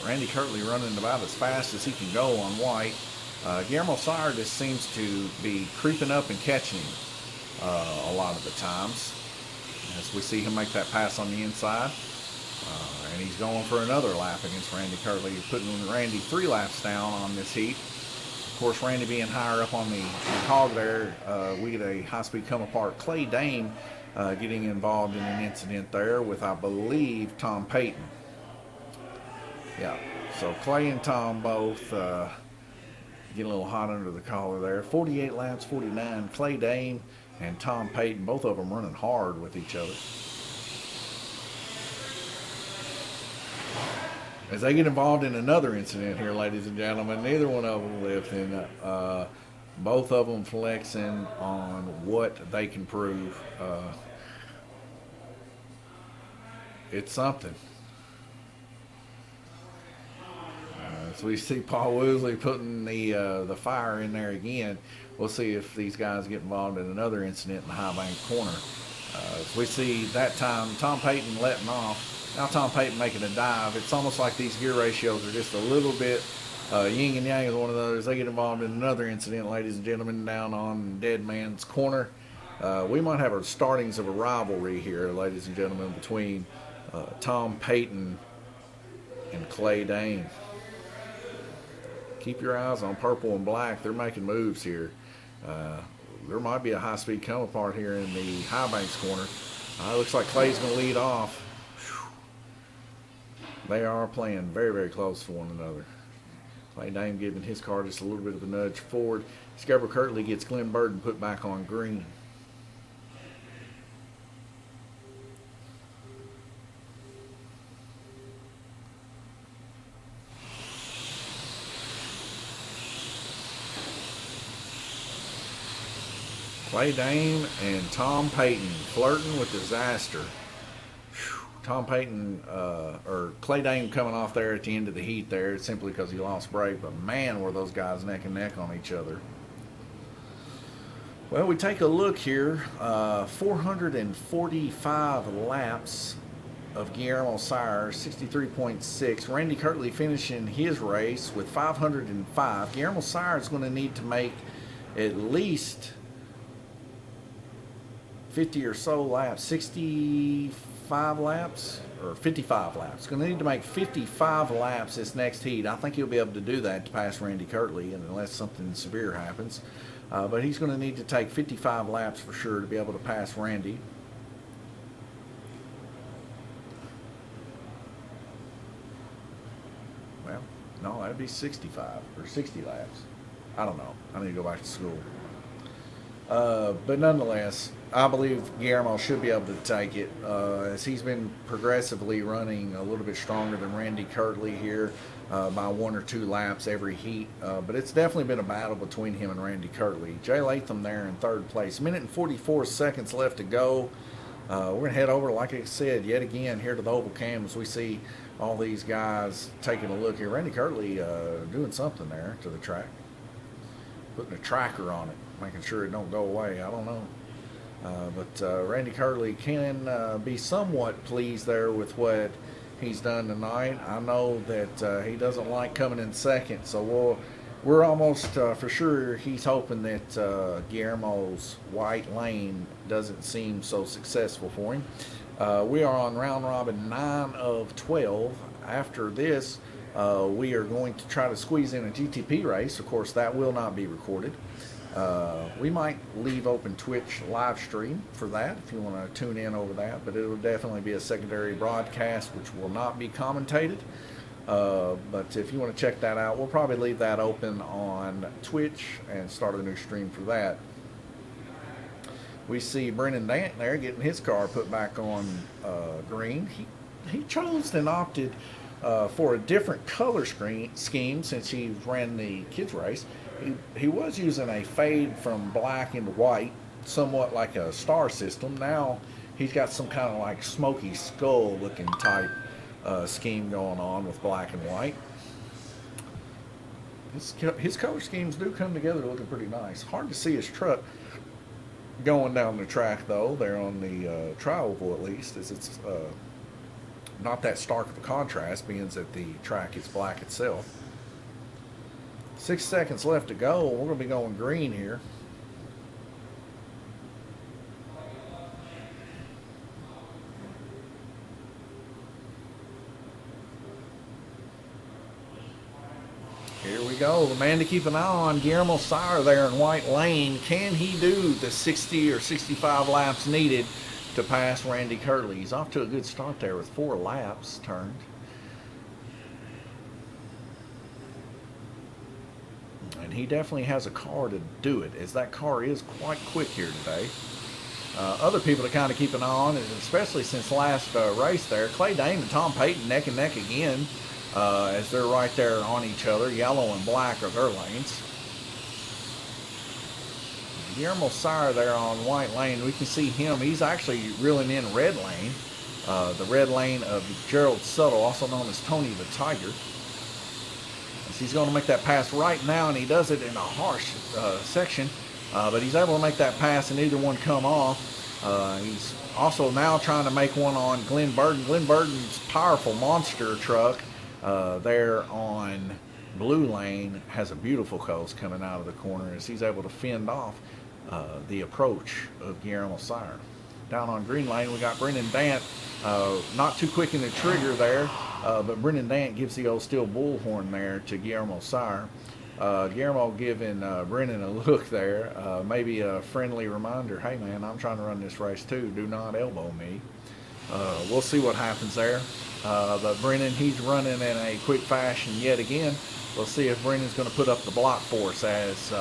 S1: Randy Kirtley running about as fast as he can go on white. Guillermo Sire just seems to be creeping up and catching him a lot of the times. As we see him make that pass on the inside. And he's going for another lap against Randy Curley, putting Randy 3 laps down on this heat. Of course, Randy being higher up on the hog there, we get a high-speed come apart. Clay Dame getting involved in an incident there with, I believe, Tom Payton. Yeah, so Clay and Tom both get a little hot under the collar there. 48 laps, 49. Clay Dame and Tom Payton, both of them running hard with each other. As they get involved in another incident here, ladies and gentlemen, neither one of them lifting. Both of them flexing on what they can prove. It's something. So we see Paul Woosley putting the fire in there again. We'll see if these guys get involved in another incident in the high bank corner. So we see that time Tom Payton letting off. Now Tom Payton making a dive. It's almost like these gear ratios are just a little bit yin and yang is one of those. They get involved in another incident, ladies and gentlemen, down on Dead Man's Corner. We might have our startings of a rivalry here, ladies and gentlemen, between Tom Payton and Clay Dame. Keep your eyes on purple and black. They're making moves here. There might be a high-speed come apart here in the high banks corner. Looks like Clay's going to lead off. They are playing very, very close to one another. Clay Dame giving his car just a little bit of a nudge forward. Scarborough Kirtley gets Glenn Burden put back on green. Clay Dame and Tom Payton flirting with disaster. Tom Payton, or Clay Dame coming off there at the end of the heat there simply because he lost brake, but man, were those guys neck and neck on each other. Well, we take a look here, 445 laps of Guillermo Sire, 63.6. Randy Kirtley finishing his race with 505. Guillermo Sire is going to need to make at least 50 or so laps, 65 laps or 55 laps. Going to need to make 55 laps this next heat. I think he'll be able to do that to pass Randy Kirtley, and unless something severe happens. But he's going to need to take 55 laps for sure to be able to pass Randy. Well, no, that'd be 65 or 60 laps. I don't know. I need to go back to school. But nonetheless, I believe Guillermo should be able to take it, as he's been progressively running a little bit stronger than Randy Kirtley here by 1 or 2 laps every heat. But it's definitely been a battle between him and Randy Kirtley. Jay Latham there in 3rd place. 1:44 seconds left to go. We're going to head over, like I said, yet again here to the oval cams. We see all these guys taking a look here. Randy Kirtley doing something there to the track, putting a tracker on it, making sure it don't go away. I don't know. But Randy Kirtley can be somewhat pleased there with what he's done tonight. I know that he doesn't like coming in second, so we're almost for sure he's hoping that Guillermo's white lane doesn't seem so successful for him. We are on round robin 9 of 12. After this, we are going to try to squeeze in a GTP race. Of course, that will not be recorded. We might leave open Twitch live stream for that if you want to tune in over that, but it will definitely be a secondary broadcast which will not be commentated. But if you want to check that out, we'll probably leave that open on Twitch and start a new stream for that. We see Brennan Dant there getting his car put back on green. He chose and opted for a different color scheme since he ran the kids race. He was using a fade from black into white, somewhat like a star system. Now he's got some kind of like smoky skull looking type scheme going on with black and white. His color schemes do come together looking pretty nice. Hard to see his truck going down the track though, there on the tri-oval at least, as it's not that stark of a contrast, being that the track is black itself. 6 seconds left to go. We're going to be going green here. Here we go. The man to keep an eye on, Guillermo Sire there in White Lane. Can he do the 60 or 65 laps needed to pass Randy Kirtley? He's off to a good start there with 4 laps turned. And he definitely has a car to do it, as that car is quite quick here today. Other people to kind of keep an eye on, especially since last race there, Clay Dane and Tom Payton neck and neck again, as they're right there on each other. Yellow and black are their lanes. Guillermo Sire there on White Lane, we can see him. He's actually reeling in red lane, the red lane of Gerald Suttle, also known as Tony the Tiger. He's going to make that pass right now, and he does it in a harsh section, but he's able to make that pass and neither one come off. He's also now trying to make one on Glenn Burden. Glenn Burden's powerful monster truck there on Blue Lane has a beautiful coast coming out of the corner as he's able to fend off the approach of Guillermo Sire. Down on Green Lane, we got Brendan Dant, not too quick in the trigger there, but Brendan Dant gives the old steel bullhorn there to Guillermo Sire. Guillermo giving Brendan a look there, maybe a friendly reminder, hey man, I'm trying to run this race too, do not elbow me. We'll see what happens there. But Brendan, he's running in a quick fashion yet again. We'll see if Brendan's going to put up the block force as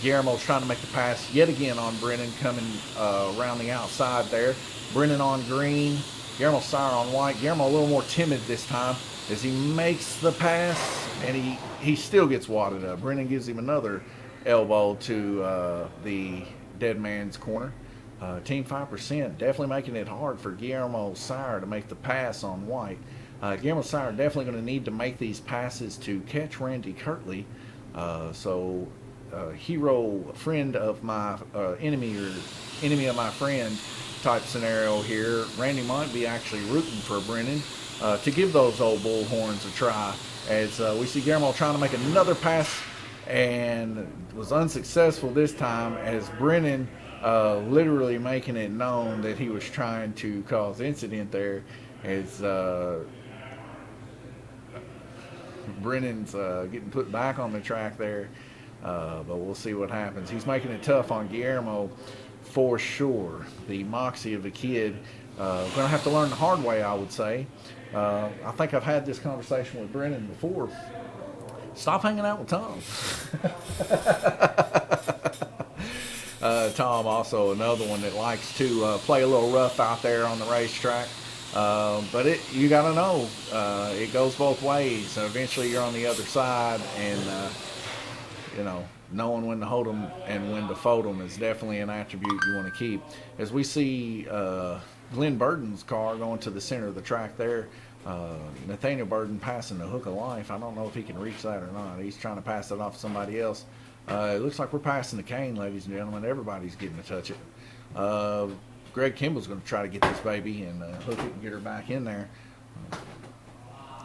S1: Guillermo's trying to make the pass yet again on Brendan, coming around the outside there. Brendan on green, Guillermo Sire on white. Guillermo a little more timid this time as he makes the pass, and he still gets wadded up. Brendan gives him another elbow to the dead man's corner. Team 5% definitely making it hard for Guillermo Sire to make the pass on white. Guillermo Sire definitely going to need to make these passes to catch Randy Kirtley. Hero, friend of my enemy, or enemy of my friend type scenario here. Randy might be actually rooting for Brennan to give those old bullhorns a try, as we see Guillermo trying to make another pass and was unsuccessful this time, as Brennan literally making it known that he was trying to cause incident there, as Brennan's getting put back on the track there. But we'll see what happens. He's making it tough on Guillermo for sure. The moxie of the kid. Going to have to learn the hard way, I would say. I think I've had this conversation with Brennan before. Stop hanging out with Tom. Tom also another one that likes to play a little rough out there on the racetrack. But you got to know, it goes both ways. Eventually you're on the other side, and knowing when to hold them and when to fold them is definitely an attribute you want to keep. As we see Glenn Burden's car going to the center of the track there, Nathaniel Burden passing the hook of life. I don't know if he can reach that or not. He's trying to pass it off to somebody else. It looks like we're passing the cane, ladies and gentlemen. Everybody's getting to touch it. Greg Kimball's going to try to get this baby and hook it and get her back in there.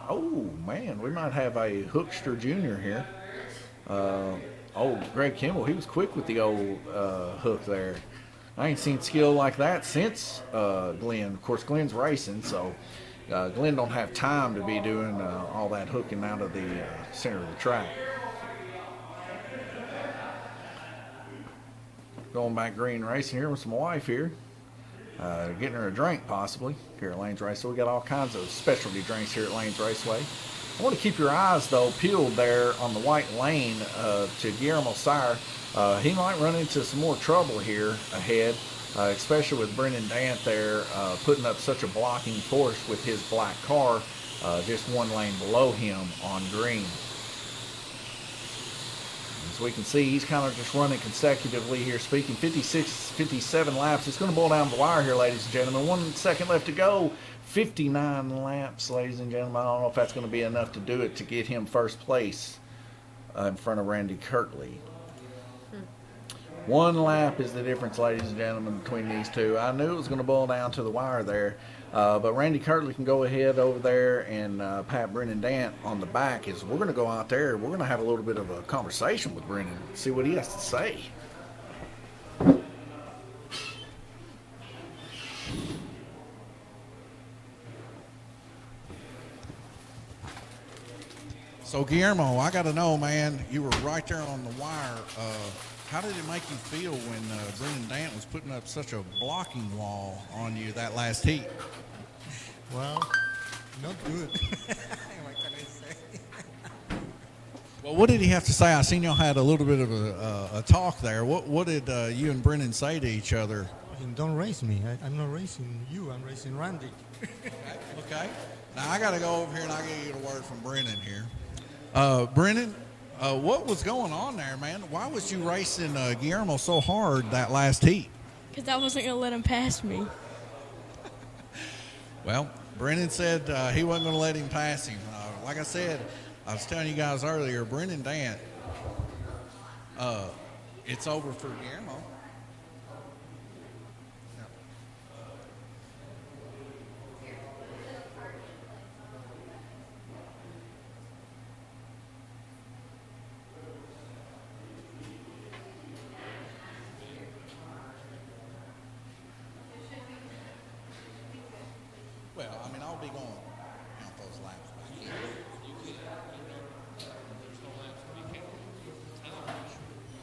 S1: Oh, man, we might have a Hookster Jr. here. Greg Kimball, he was quick with the old hook there. I ain't seen skill like that since Glenn. Of course, Glenn's racing, so Glenn don't have time to be doing all that hooking out of the center of the track. Going back green racing here with my wife here. Getting her a drink possibly here at Lanes Raceway. So we got all kinds of specialty drinks here at Lanes Raceway. I want to keep your eyes, though, peeled there on the white lane to Guillermo Sire. He might run into some more trouble here ahead, especially with Brendan Dant there putting up such a blocking force with his black car just one lane below him on green. As we can see, he's kind of just running consecutively here, speaking 56, 57 laps. It's going to boil down the wire here, ladies and gentlemen. 1 second left to go. 59 laps, ladies and gentlemen. I don't know if that's going to be enough to do it to get him first place in front of Randy Kirtley. 1 lap is the difference, ladies and gentlemen, between these two. I knew it was going to boil down to the wire there. But Randy Kirtley can go ahead over there and pat Brendan Dant on the back. As we're going to go out there, we're going to have a little bit of a conversation with Brendan, see what he has to say.
S4: So Guillermo, I got to know, man. You were right there on the wire. How did it make you feel when Brendan Dant was putting up such a blocking wall on you that last heat?
S5: Well, not good. What can I say?
S4: Well, what did he have to say? I seen y'all had a little bit of a talk there. What did you and Brendan say to each other?
S5: Don't race me. I'm not racing you. I'm racing Randy.
S4: Okay. Now I got to go over here and I got to get a word from Brendan here. Brendan, what was going on there, man? Why was you racing Guillermo so hard that last heat?
S6: Because I wasn't going to let him pass me.
S4: Well, Brendan said he wasn't going to let him pass him. Like I said, I was telling you guys earlier, Brendan Dant, it's over for Guillermo. Well, I mean, I'll be going count those laps back here.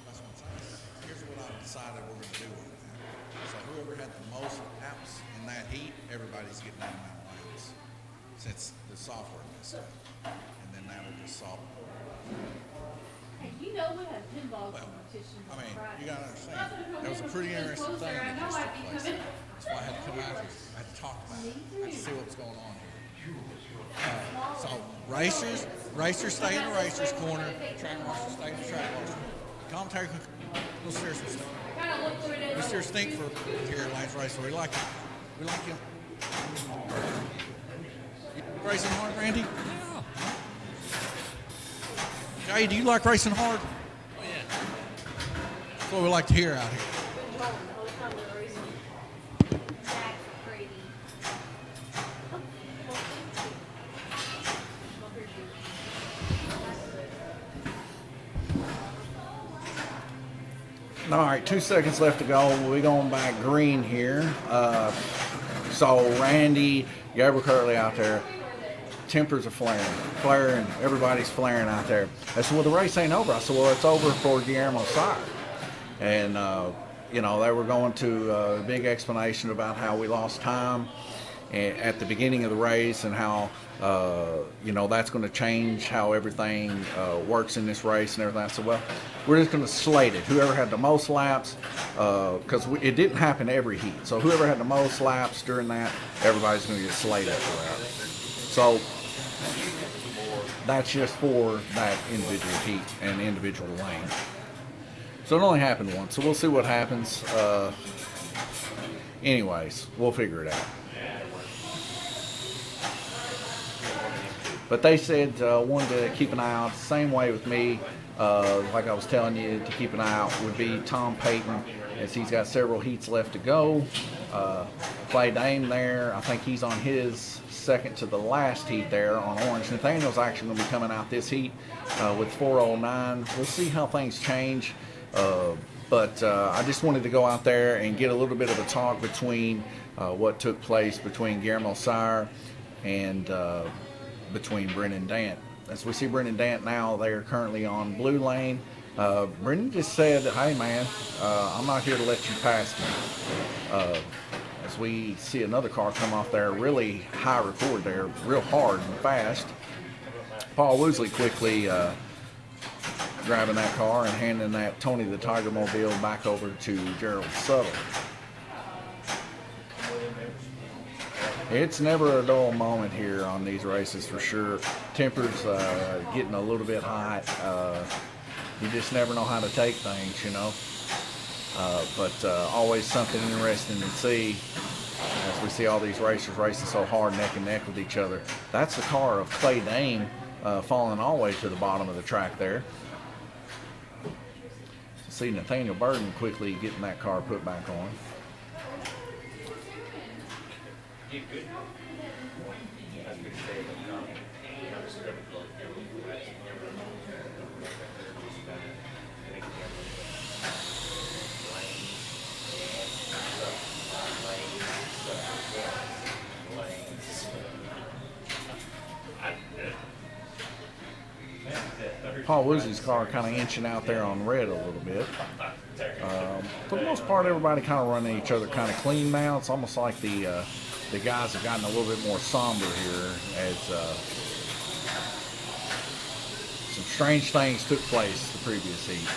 S4: That's what I'm saying. Here's what I've decided we're going to do on that. So whoever had the most laps in that heat, everybody's getting that amount of laps. Since the software messed up. And then that'll just solve it.
S2: Hey, you know we had pinball
S4: Well,
S2: competition
S4: I
S2: on
S4: mean,
S2: Friday.
S4: you got to understand, that was a pretty interesting thing that just took place there. That's why I had to come out here. I had to talk about it. I had to see what was going on here. So racers stay in the racers corner, track marshals stay in the track marshal. Commentary, we'll steer some stuff. We'll steer stink for here at Lance Racer. We like him. We like him. You racing hard, Randy? Yeah. Jay, do you like racing hard?
S3: Oh, yeah.
S4: That's what we like to hear out here.
S1: All right, 2 seconds left to go. We're going back green here. So Randy, Gabriel Curley out there. Tempers are flaring. Everybody's flaring out there. I said, well, the race ain't over. I said, well, it's over for Guillermo Sire. And, they were going to a big explanation about how we lost time at the beginning of the race and how, that's going to change how everything works in this race and everything. I said, well, we're just going to slate it. Whoever had the most laps, because it didn't happen every heat. So whoever had the most laps during that, everybody's going to get slated for that. So that's just for that individual heat and individual lane. So it only happened once. So we'll see what happens. Anyways, we'll figure it out. But they said wanted to keep an eye out. Same way with me, like I was telling you, to keep an eye out would be Tom Payton, as he's got several heats left to go. Clay Dame there, I think he's on his second to the last heat there on orange. Nathaniel's actually going to be coming out this heat with 409. We'll see how things change. But I just wanted to go out there and get a little bit of a talk between what took place between Guillermo Sire and between Brendan Dant. As we see Brendan Dant now, they are currently on blue lane. Brendan just said, hey man, I'm not here to let you pass me. As we see another car come off there, really high record there, real hard and fast. Paul Woosley quickly grabbing that car and handing that Tony the Tiger Mobile back over to Gerald Suttle. It's never a dull moment here on these races for sure. Tempers getting a little bit hot. You just never know how to take things, but always something interesting to see as we see all these racers racing so hard neck and neck with each other. That's the car of Clay Dame falling all the way to the bottom of the track there. See Nathaniel Burton quickly getting that car put back on. Paul Woolsey's car kind of inching out there on red a little bit. For the most part, everybody kind of running each other kind of clean now. It's almost like the guys have gotten a little bit more somber here as some strange things took place the previous heat.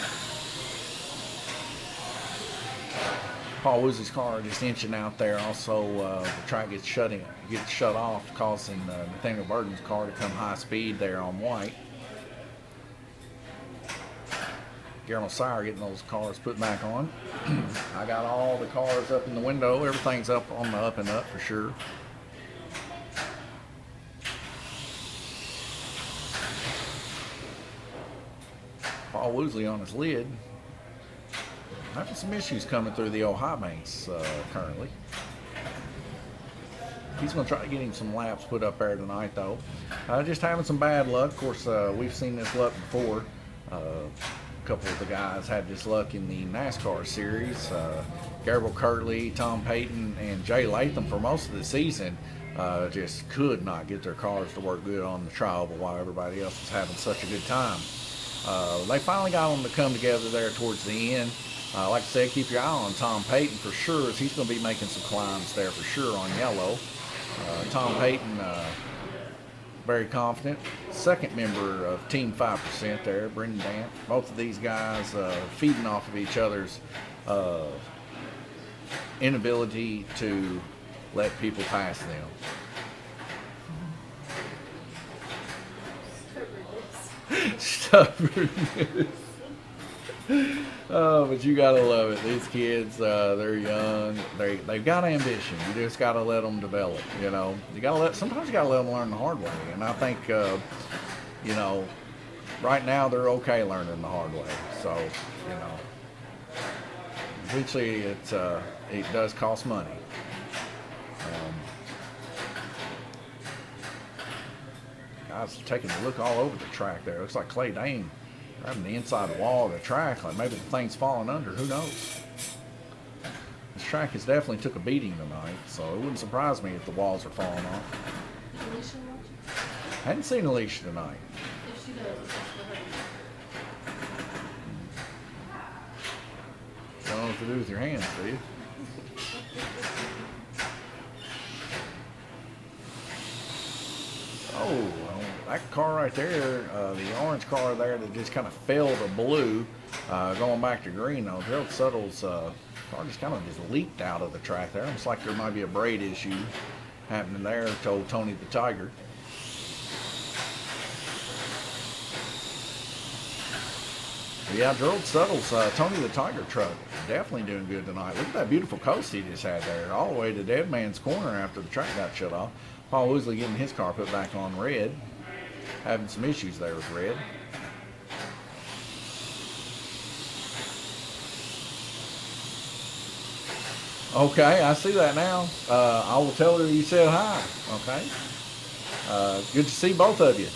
S1: Paul Woolsey's car just inching out there. Also, the track gets shut off, causing Nathaniel Burton's car to come high speed there on white. Garen Sire getting those cars put back on. I got all the cars up in the window. Everything's up on the up and up for sure. Paul Woolsey on his lid. Having some issues coming through the old high banks currently. He's going to try to get him some laps put up there tonight, though. Just having some bad luck. Of course, we've seen this luck before. A couple of the guys had this luck in the NASCAR series. Gabriel Kirtley, Tom Payton, and Jay Latham for most of the season just could not get their cars to work good on the trial, but while everybody else was having such a good time. They finally got them to come together there towards the end. Like I said, keep your eye on Tom Payton for sure, as he's going to be making some climbs there for sure on yellow. Tom Payton, very confident. Second member of Team 5% there, Brendan Dant. Both of these guys feeding off of each other's inability to let people pass them. Stubbornness. Oh, but you gotta love it. These kids, they're young. They've got ambition. You just gotta let them develop. You know, sometimes you gotta let them learn the hard way. And I think, you know, right now they're okay learning the hard way. So, you know, eventually it does cost money. Guys taking a look all over the track there. It looks like Clay Dane grabbing the inside wall of the track, like maybe the thing's falling under. Who knows? This track has definitely took a beating tonight, so it wouldn't surprise me if the walls are falling off.
S2: Alicia watching?
S1: Hadn't seen Alicia tonight.
S2: If she does, it's for her.
S1: Don't know what to do with your hands, do you? Oh, well, that car right there, the orange car there that just kind of fell to blue, going back to green, though. Gerald Suttle's car just kind of just leaked out of the track there. Looks like there might be a braid issue happening there, told Tony the Tiger. But yeah, Gerald Suttle's Tony the Tiger truck definitely doing good tonight. Look at that beautiful coast he just had there, all the way to Dead Man's Corner after the track got shut off. Paul Woolsey getting his car put back on red. Having some issues there with red. Okay, I see that now. I will tell her you said hi. Okay. Good to see both of you.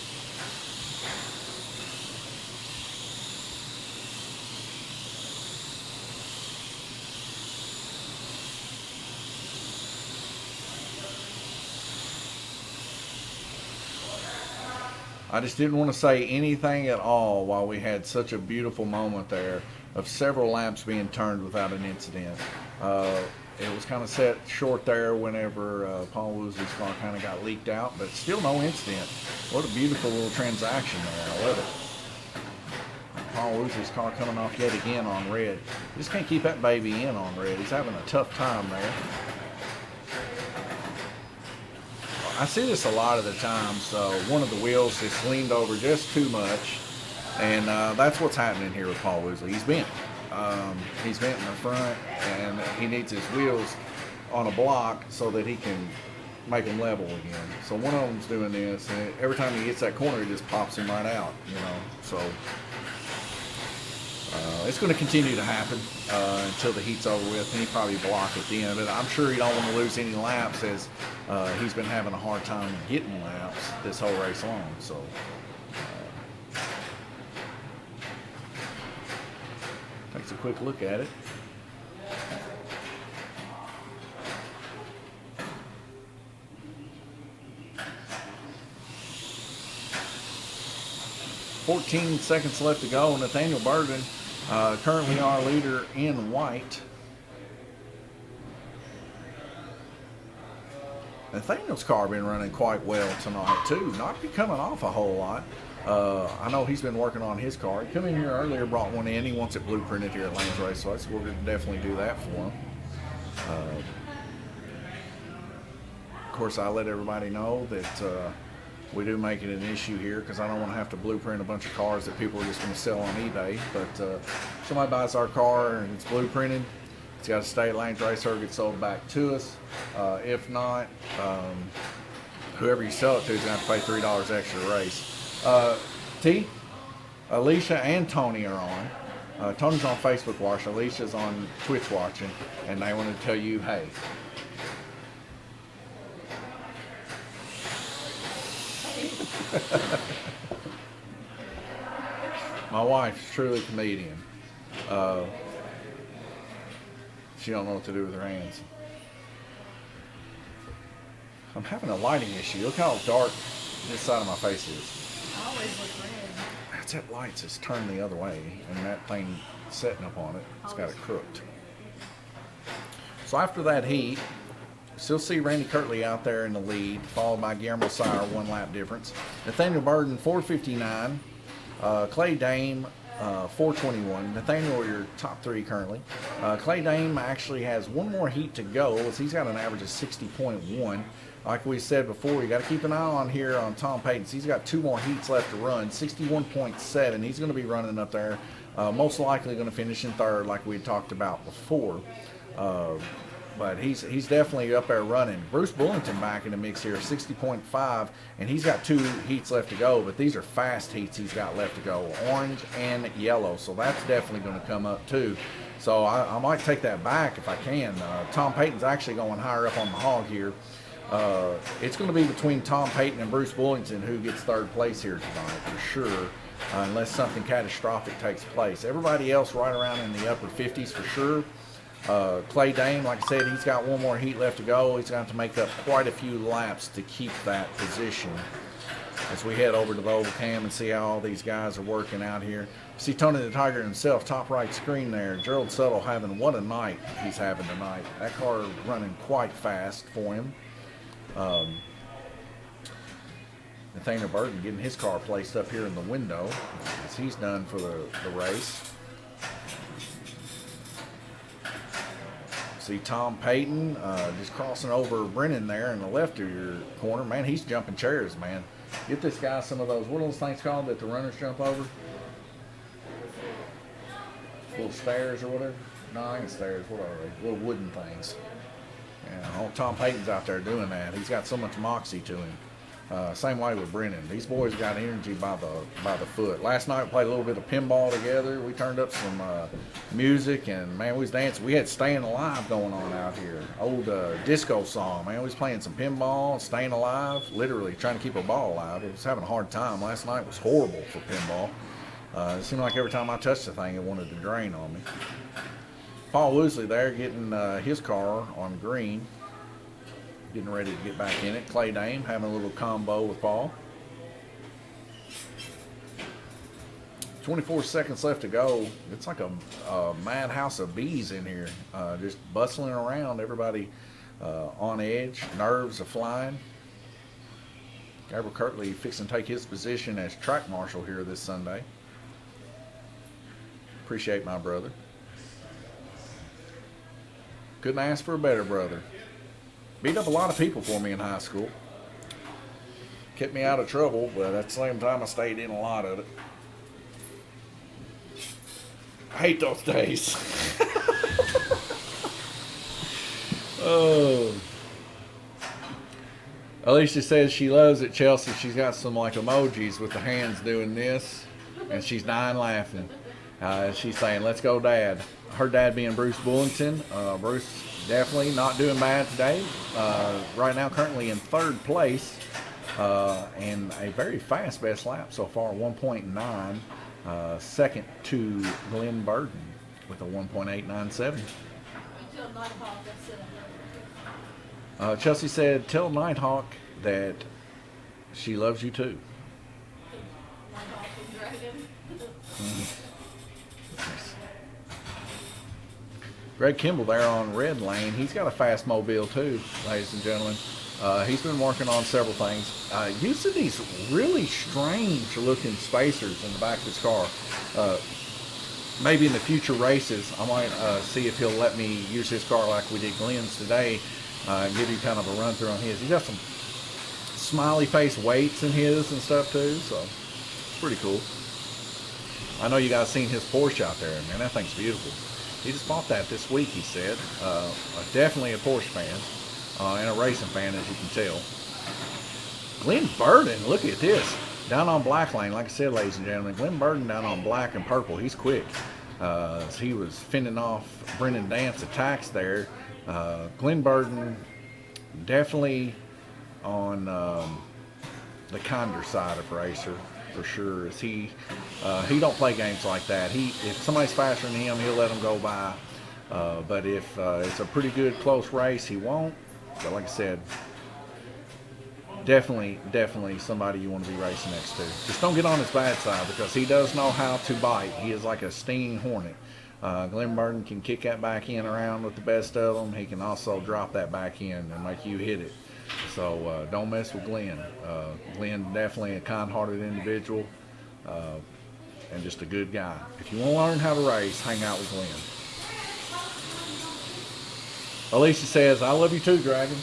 S1: I just didn't want to say anything at all while we had such a beautiful moment there of several laps being turned without an incident. It was kind of set short there whenever Paul Woolsey's car kind of got leaked out, but still no incident. What a beautiful little transaction there. I love it. Paul Woolsey's car coming off yet again on red. You just can't keep that baby in on red. He's having a tough time there. I see this a lot of the time, so one of the wheels just leaned over just too much, and that's what's happening here with Paul Woolsey. He's bent. He's bent in the front, and he needs his wheels on a block so that he can make them level again. So one of them's doing this, and every time he gets that corner, he just pops him right out, you know. So it's going to continue to happen until the heat's over with, and he probably block at the end of it. I'm sure he don't want to lose any laps, as he's been having a hard time getting laps this whole race long. So takes a quick look at it. 14 seconds left to go. Nathaniel Burden, currently our leader in white. Nathaniel's car been running quite well tonight too. Not be coming off a whole lot. I know he's been working on his car. He come in here earlier, brought one in. He wants it blueprinted here at Lanes Race, so we're going to definitely do that for him. Of course, I let everybody know that we do make it an issue here because I don't want to have to blueprint a bunch of cars that people are just going to sell on eBay. But if somebody buys our car and it's blueprinted, it's got to stay at Lanes Race or get sold back to us. If not, whoever you sell it to is going to have to pay $3 extra a race. T, Alicia and Tony are on. Tony's on Facebook watching, Alicia's on Twitch watching, and they want to tell you, hey. My wife's truly a comedian. She don't know what to do with her hands. I'm having a lighting issue. Look how dark this side of my face is.
S2: I always look red.
S1: That's that lights is turned the other way, and that thing setting up on it, it's got it crooked. So after that heat, still see Randy Kirtley out there in the lead, followed by Guillermo Sire, 1 lap difference. Nathaniel Burden, 4:59. Clay Dame, 4:21. Nathaniel, your top 3 currently. Clay Dame actually has 1 more heat to go, as he's got an average of 60.1. Like we said before, you got to keep an eye on here on Tom Payton. He's got 2 more heats left to run, 61.7. He's going to be running up there, most likely going to finish in 3rd, like we had talked about before. But he's definitely up there running. Bruce Bullington back in the mix here, 60.5, and he's got 2 heats left to go, but these are fast heats he's got left to go, orange and yellow, so that's definitely going to come up too. So I might take that back if I can. Tom Payton's actually going higher up on the hog here. It's going to be between Tom Payton and Bruce Bullington who gets 3rd place here tonight for sure, unless something catastrophic takes place. Everybody else right around in the upper 50s for sure. Clay Dame, like I said, he's got 1 more heat left to go. He's going to have to make up quite a few laps to keep that position. As we head over to the oval cam and see how all these guys are working out here. See Tony the Tiger himself, top right screen there. Gerald Settle having what a night he's having tonight. That car running quite fast for him. Nathaniel Burden getting his car placed up here in the window as he's done for the race. See Tom Payton just crossing over Brennan there in the left of your corner. Man, he's jumping chairs, man. Get this guy some of those, what are those things called that the runners jump over? Little stairs or whatever? No, I ain't stairs. What are they? Little wooden things. Yeah, Tom Payton's out there doing that. He's got so much moxie to him. Same way with Brennan. These boys got energy by the foot. Last night we played a little bit of pinball together. We turned up some music, and man, we was dancing. We had "Staying Alive" going on out here. Old disco song, man. We was playing some pinball, staying alive, literally trying to keep our ball alive. It was having a hard time. Last night was horrible for pinball. It seemed like every time I touched the thing, it wanted to drain on me. Paul Woosley there getting his car on green. Getting ready to get back in it. Clay Dame having a little combo with Paul. 24 seconds left to go. It's like a madhouse of bees in here. Just bustling around. Everybody on edge. Nerves are flying. Gabriel Kirtley fixing to take his position as track marshal here this Sunday. Appreciate my brother. Couldn't ask for a better brother. Beat up a lot of people for me in high school. Kept me out of trouble, but at the same time I stayed in a lot of it. I hate those days. Oh. Alicia says she loves it, Chelsea. She's got some like emojis with the hands doing this, and she's dying laughing. She's saying, "Let's go, Dad." Her dad being Bruce Bullington. Bruce definitely not doing bad today. Right now, currently in 3rd place, and a very fast best lap so far, 1.9. Second to Glenn Burden with a 1.897. Chelsea said, "Tell Nighthawk that she loves you too." Greg Kimball there on Red Lane. He's got a fast mobile too, ladies and gentlemen. He's been working on several things. Using these really strange looking spacers in the back of his car. Maybe in the future races, I might see if he'll let me use his car like we did Glenn's today, and give you kind of a run through on his. He's got some smiley face weights in his and stuff too, so it's pretty cool. I know you guys seen his Porsche out there, man. That thing's beautiful. He just bought that this week, he said. Definitely a Porsche fan and a racing fan, as you can tell. Glenn Burden, look at this. Down on Black Lane, like I said, ladies and gentlemen, Glenn Burden down on black and purple. He's quick. He was fending off Brendan Dance attacks there. Glenn Burden definitely on the kinder side of racer for sure. Is he don't play games like that. If somebody's faster than him, he'll let them go by. But if it's a pretty good close race, he won't. But like I said, definitely somebody you want to be racing next to. Just don't get on his bad side, because he does know how to bite. He is like a stinging hornet. Glenn Burden can kick that back end around with the best of them. He can also drop that back end and make you hit it. So don't mess with Glenn. Glenn definitely a kind-hearted individual and just a good guy. If you want to learn how to race, hang out with Glenn. Alicia says, I love you too, Dragon.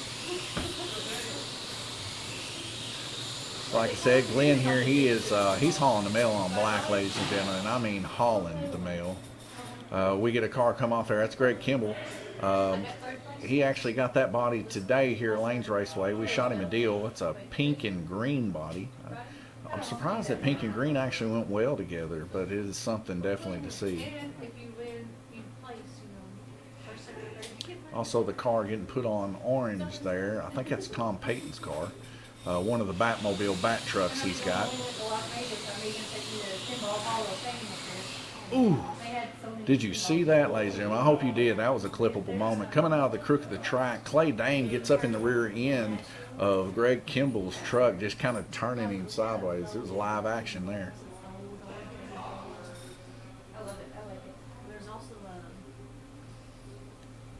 S1: Like I said, Glenn here, he's hauling the mail on black, ladies and gentlemen. I mean hauling the mail. We get a car come off there. That's Greg Kimball. He actually got that body today here at Lanes Raceway. We shot him a deal. It's a pink and green body. I'm surprised that pink and green actually went well together, but it is something definitely to see.
S2: And if you win, you place, first, second, third, you get money.
S1: Also, the car getting put on orange there. I think that's Tom Payton's car. One of the Batmobile bat trucks he's got. Ooh. Did you see that, ladies and gentlemen? I hope you did. That was a clippable moment. Coming out of the crook of the track, Clay Dane gets up in the rear end of Greg Kimball's truck, just kind of turning him sideways. It was live action there.
S2: I love it. I like it. There's also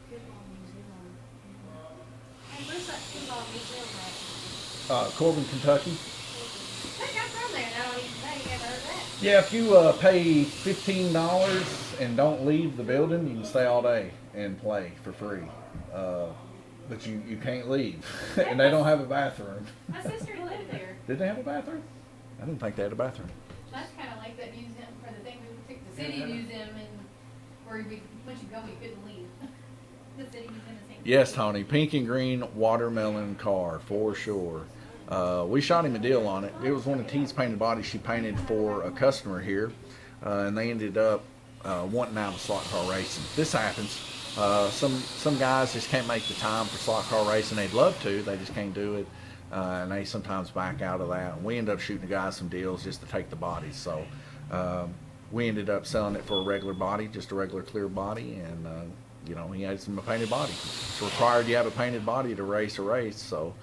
S2: Pinball Museum. Hey, where's that Pinball Museum at?
S1: Corbin, Kentucky.
S2: I think I'm from there, and I don't even think I ever heard that.
S1: Yeah, if you pay $15 and don't leave the building, you can stay all day and play for free. But you can't leave. And they don't have a bathroom.
S2: My sister lived there.
S1: Did they have a bathroom? I didn't think they had a bathroom.
S2: That's kind of like that museum for the thing we took the city museum, and where once you go, you couldn't leave. The city museum is the same.
S1: Yes, Tony. Pink and green watermelon car, for sure. We shot him a deal on it. It was one of T's painted bodies she painted for a customer here. And they ended up wanting out of slot car racing. This happens. Some guys just can't make the time for slot car racing. They'd love to, they just can't do it. And they sometimes back out of that. And we end up shooting the guys some deals just to take the bodies. So we ended up selling it for a regular body, just a regular clear body. And he had some painted body. It's required you have a painted body to race a race. So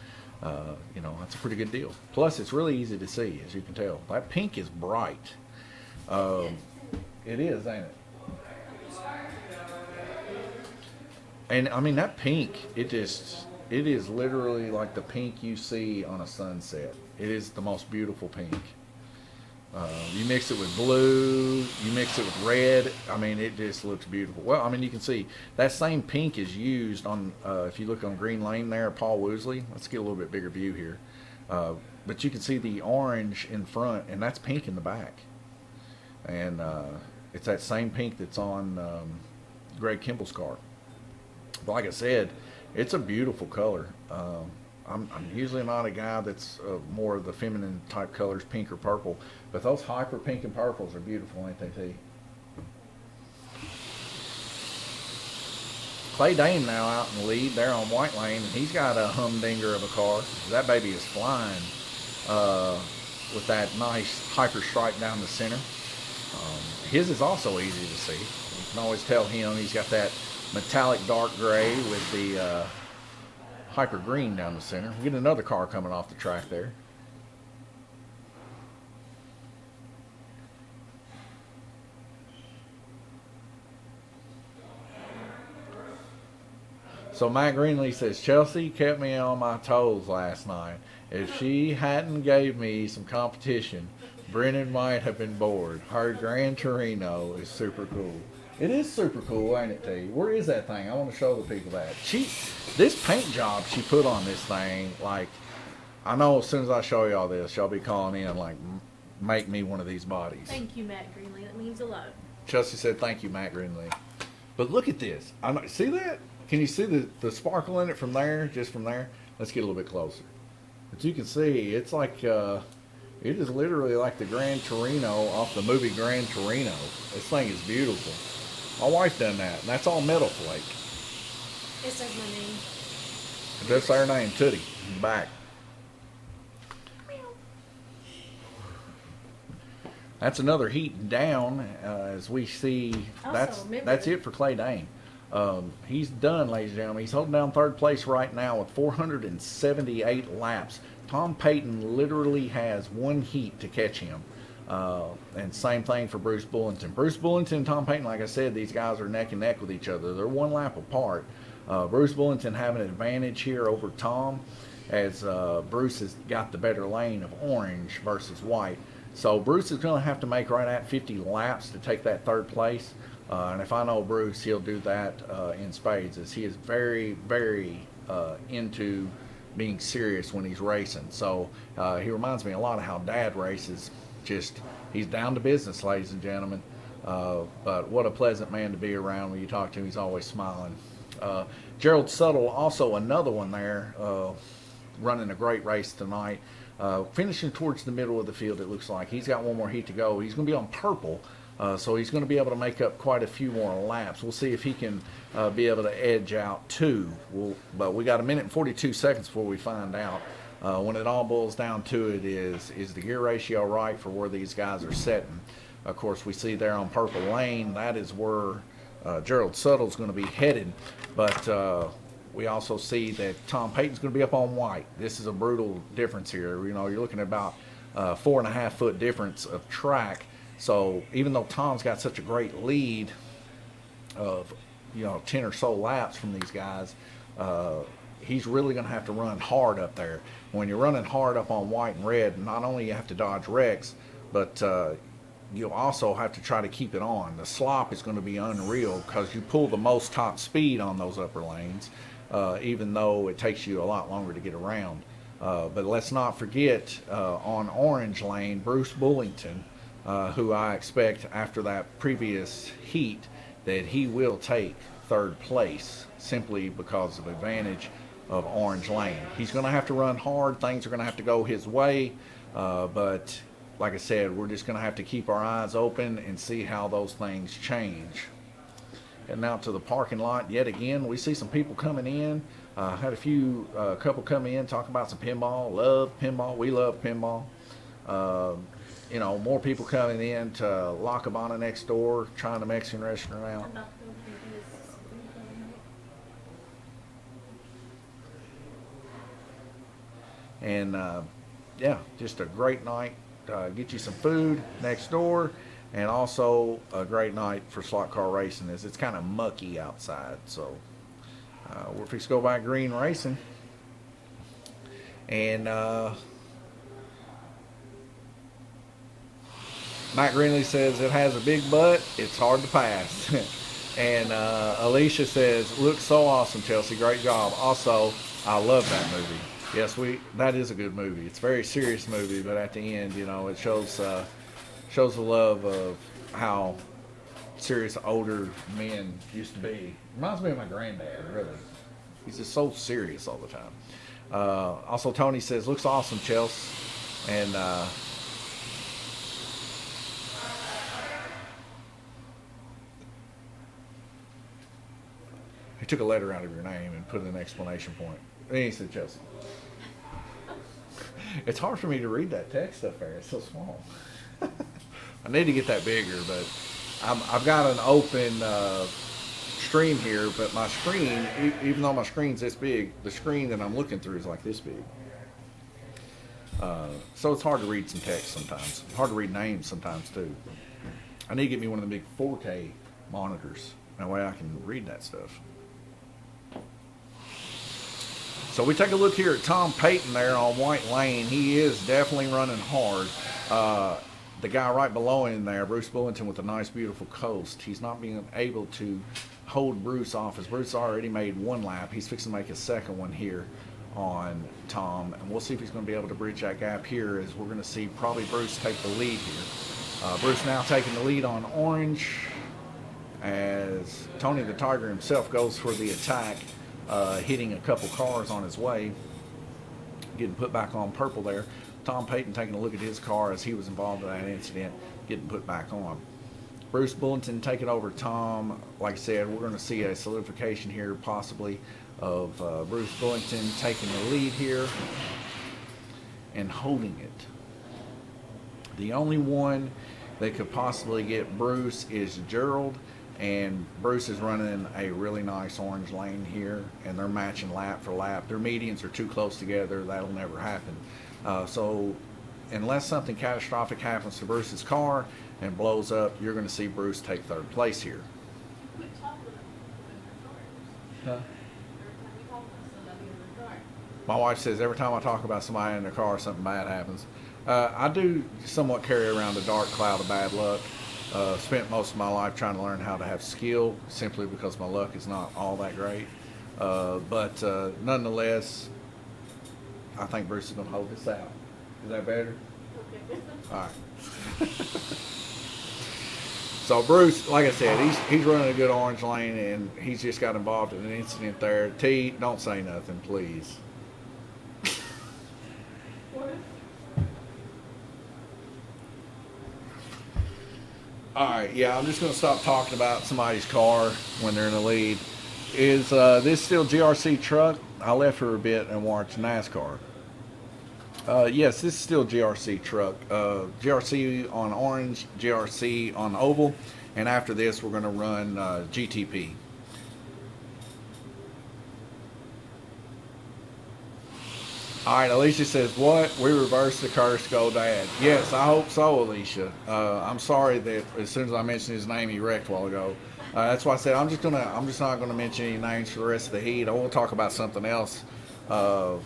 S1: that's a pretty good deal. Plus, it's really easy to see, as you can tell. That pink is bright. It is, ain't it? And I mean, that pink, it is literally like the pink you see on a sunset. It is the most beautiful pink. You mix it with blue, you mix it with red. I mean, it just looks beautiful. Well, I mean, you can see that same pink is used on, if you look on Green Lane there, Paul Woosley. Let's get a little bit bigger view here. But you can see the orange in front, and that's pink in the back. And it's that same pink that's on Greg Kimball's car. But like I said, it's a beautiful color. I'm usually not a guy that's more of the feminine type colors, pink or purple. But those hyper pink and purples are beautiful, ain't they, T? Clay Dane now out in the lead there on White Lane, and he's got a humdinger of a car. That baby is flying with that nice hyper stripe down the center. His is also easy to see. You can always tell him he's got that metallic dark gray with the hyper green down the center. We get another car coming off the track there. So Matt Greenlee says, Chelsea kept me on my toes last night. If she hadn't gave me some competition, Brennan might have been bored. Her Gran Torino is super cool. It is super cool, ain't it, T? Where is that thing? I want to show the people that. This paint job she put on this thing, like, I know as soon as I show y'all this, y'all be calling in, like, make me one of these bodies.
S6: Thank you, Matt Greenlee. That means a lot.
S1: Chelsea said, thank you, Matt Greenlee. But look at this. See that? Can you see the sparkle in it from there, just from there? Let's get a little bit closer. But you can see, it's like, it is literally like the Gran Torino off the movie Gran Torino. This thing is beautiful. My wife done that, and that's all metal flake.
S6: It says my name.
S1: That's our name, Tootie, in the back. That's another heat down as we see.
S6: Also,
S1: That's it for Clay Dane. He's done, ladies and gentlemen. He's holding down third place right now with 478 laps. Tom Payton literally has one heat to catch him. And same thing for Bruce Bullington. Bruce Bullington and Tom Payton, like I said, these guys are neck and neck with each other. They're one lap apart. Bruce Bullington having an advantage here over Tom as Bruce has got the better lane of orange versus white. So Bruce is going to have to make right at 50 laps to take that third place. And if I know Bruce, he'll do that in spades, as he is very, very into being serious when he's racing. So he reminds me a lot of how Dad races. Just, he's down to business, ladies and gentlemen. But what a pleasant man to be around. When you talk to him, he's always smiling. Gerald Suttle, also another one there, running a great race tonight. Finishing towards the middle of the field, it looks like. He's got one more heat to go. He's going to be on purple, so he's going to be able to make up quite a few more laps. We'll see if he can be able to edge out two. But we got a minute and 42 seconds before we find out. When it all boils down to it, is the gear ratio right for where these guys are setting? Of course, we see there on purple lane, that is where Gerald Suttle's going to be headed. But we also see that Tom Payton's going to be up on white. This is a brutal difference here. You know, you're looking at about 4.5 foot difference of track. So even though Tom's got such a great lead of, 10 or so laps from these guys, he's really going to have to run hard up there. When you're running hard up on white and red, not only you have to dodge wrecks, but you'll also have to try to keep it on. The slop is going to be unreal because you pull the most top speed on those upper lanes. Even though it takes you a lot longer to get around. But let's not forget, on orange lane, Bruce Bullington, who I expect after that previous heat that he will take third place simply because of advantage of orange lane. He's going to have to run hard. Things are going to have to go his way. But like I said, we're just going to have to keep our eyes open and see how those things change. Heading out to the parking lot yet again. We see some people coming in. Had a couple come in talking about some pinball. Love pinball. We love pinball. More people coming in to La Cabana next door, trying the Mexican restaurant out. And just a great night. Get you some food next door. And also a great night for slot car racing, as it's kind of mucky outside. So we're fixing to go by Green Racing. And Matt Greenlee says it has a big butt. It's hard to pass. And Alicia says, looks so awesome, Chelsea. Great job. Also, I love that movie. Yes, that is a good movie. It's a very serious movie, but at the end, it shows the love of how serious older men used to be. Reminds me of my granddad, really. He's just so serious all the time. Also, Tony says, looks awesome, Chelsea. And he took a letter out of your name and put an exclamation point. And he said, Chelsea. It's hard for me to read that text up there. It's so small. I need to get that bigger, but I've got an open stream here, but my screen, even though my screen's this big, the screen that I'm looking through is like this big. So it's hard to read some text sometimes. Hard to read names sometimes too. I need to get me one of the big 4K monitors. That way I can read that stuff. So we take a look here at Tom Payton there on White Lane. He is definitely running hard. The guy right below him there, Bruce Bullington, with a nice, beautiful coast. He's not being able to hold Bruce off, as Bruce already made one lap. He's fixing to make his second one here on Tom, and we'll see if he's going to be able to bridge that gap here, as we're going to see probably Bruce take the lead here. Bruce now taking the lead on Orange, as Tony the Tiger himself goes for the attack, hitting a couple cars on his way, getting put back on purple there. Tom Payton taking a look at his car as he was involved in that incident, getting put back on. Bruce Bullington taking over Tom. Like I said, we're going to see a solidification here possibly of Bruce Bullington taking the lead here and holding it. The only one that could possibly get Bruce is Gerald, and Bruce is running a really nice orange lane here, and they're matching lap for lap. Their medians are too close together. That'll never happen. So unless something catastrophic happens to Bruce's car and blows up, you're going to see Bruce take third place here. Huh? My wife says every time I talk about somebody in their car, something bad happens. I do somewhat carry around a dark cloud of bad luck. Spent most of my life trying to learn how to have skill, simply because my luck is not all that great. But nonetheless, I think Bruce is going to hold this out. Is that better? Okay. All right. So Bruce, like I said, he's running a good orange lane, and he's just got involved in an incident there. T, don't say nothing, please. All right, yeah, I'm just going to stop talking about somebody's car when they're in the lead. Is this still GRC truck? I left for a bit and watched NASCAR. Yes, this is still GRC truck. GRC on orange, GRC on oval, and after this we're going to run GTP. All right, Alicia says, what? We reversed the curse, go Dad. Yes, I hope so, Alicia. I'm sorry that as soon as I mentioned his name, he wrecked a while ago. That's why I said I'm just not gonna mention any names for the rest of the heat. I will talk about something else. Well,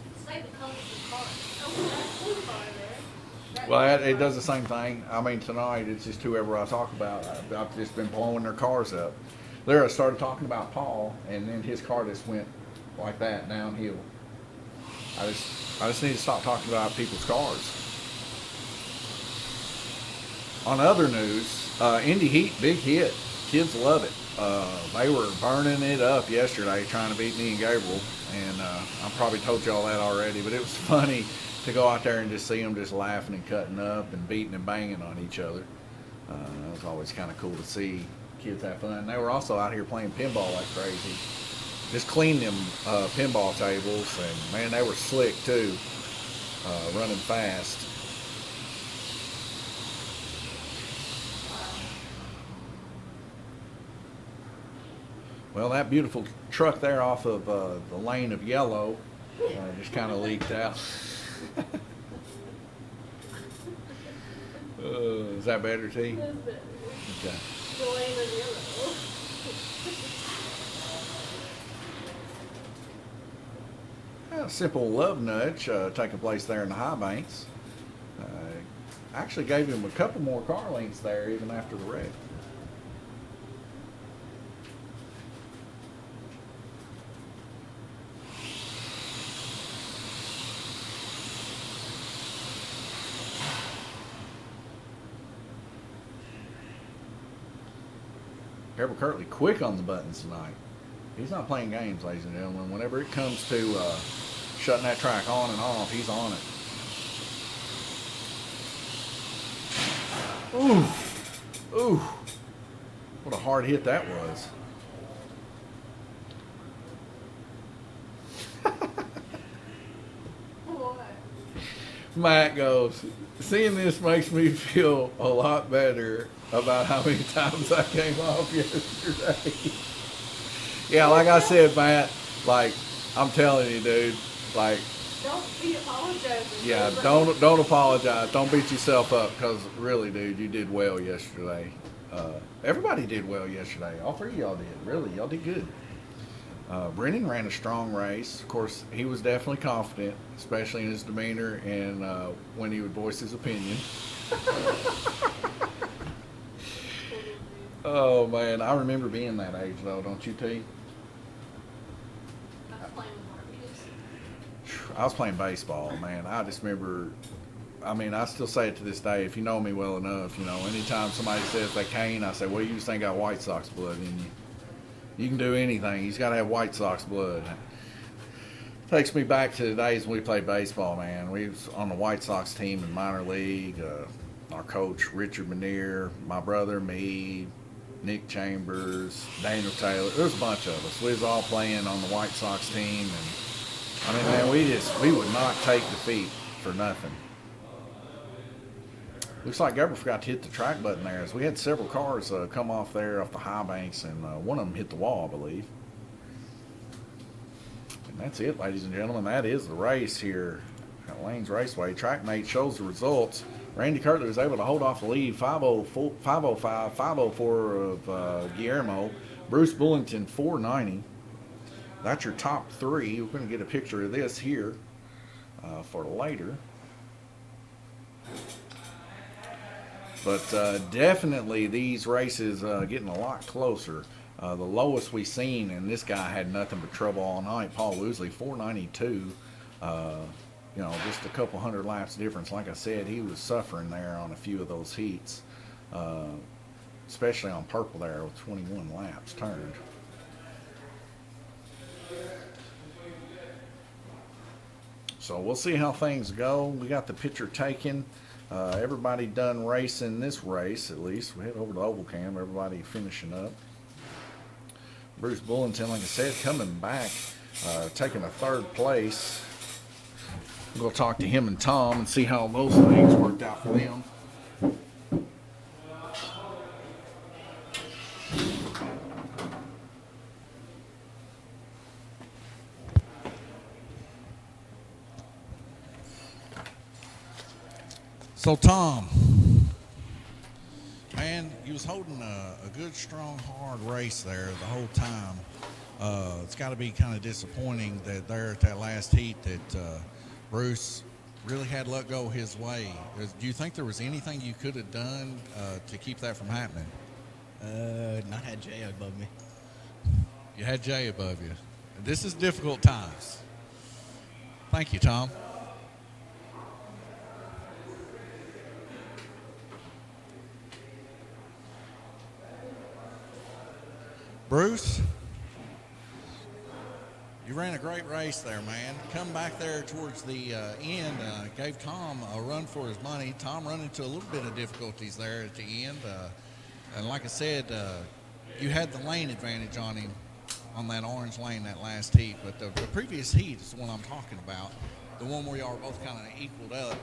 S1: it does the same thing. I mean, tonight it's just whoever I talk about. I've just been blowing their cars up. There, I started talking about Paul, and then his car just went like that downhill. I just need to stop talking about people's cars. On other news, Indy Heat, big hit. Kids love it. They were burning it up yesterday trying to beat me and Gabriel, and I probably told y'all that already, but it was funny to go out there and just see them just laughing and cutting up and beating and banging on each other. It was always kind of cool to see kids have fun. They were also out here playing pinball like crazy. Just cleaned them pinball tables, and man, they were slick too, running fast. Well, that beautiful truck there off of the lane of yellow just kind of leaked out. Is that better, T?
S6: That's better.
S1: Okay.
S6: The lane of yellow.
S1: A simple love nudge taking place there in the high banks. Actually gave him a couple more car lengths there even after the wreck. Gabriel Kirtley quick on the buttons tonight. He's not playing games, ladies and gentlemen. Whenever it comes to shutting that track on and off, he's on it. Ooh, ooh, what a hard hit that was. Matt goes, seeing this makes me feel a lot better about how many times I came off yesterday. Yeah, like I said, Matt, like, I'm telling you, dude, like,
S6: Don't be apologizing.
S1: yeah, don't apologize. Don't beat yourself up, because really, dude, you did well yesterday. Everybody did well yesterday. All three of y'all did. Really, y'all did good. Brennan ran a strong race. Of course, he was definitely confident, especially in his demeanor and when he would voice his opinion. Oh man, I remember being that age though, don't you, T?
S2: I was playing with Barbies.
S1: I was playing baseball, man. I just remember. I mean, I still say it to this day. If you know me well enough, you know, anytime somebody says they can't, I say, "Well, you just ain't got White Sox blood in you. You can do anything. You just got to have White Sox blood." Takes me back to the days when we played baseball, man. We was on the White Sox team in minor league. Our coach, Richard Manier, my brother, me, Nick Chambers, Daniel Taylor. There was a bunch of us. We was all playing on the White Sox team, and I mean, man, we would not take defeat for nothing. Looks like Gabriel forgot to hit the track button there, as we had several cars come off there off the high banks, and one of them hit the wall, I believe. And that's it, ladies and gentlemen. That is the race here at Lanes Raceway. TrackMate shows the results. Randy Kirtley was able to hold off the lead, 504 of Guillermo. Bruce Bullington, 490. That's your top three. We're going to get a picture of this here for later. But definitely these races getting a lot closer. The lowest we seen, and this guy had nothing but trouble all night, Paul Woosley, 492. You know, just a couple hundred laps difference. Like I said, he was suffering there on a few of those heats, especially on purple there with 21 laps turned. So we'll see how things go. We got the picture taken. Everybody done racing this race, at least. We head over to Oval Cam, everybody finishing up. Bruce Bullington, like I said, coming back, taking a third place. We'll go talk to him and Tom and see how those things worked out for them.
S4: So Tom, man, you was holding a good, strong, hard race there the whole time. It's got to be kind of disappointing that there at that last heat that Bruce really had let go his way. Do you think there was anything you could have done to keep that from happening?
S7: I had Jay above me.
S4: You had Jay above you. This is difficult times. Thank you, Tom. Bruce, you ran a great race there, man. Come back there towards the end, gave Tom a run for his money. Tom run into a little bit of difficulties there at the end. And like I said, you had the lane advantage on him on that orange lane that last heat. But the previous heat is the one I'm talking about, the one where y'all were both kind of equaled up.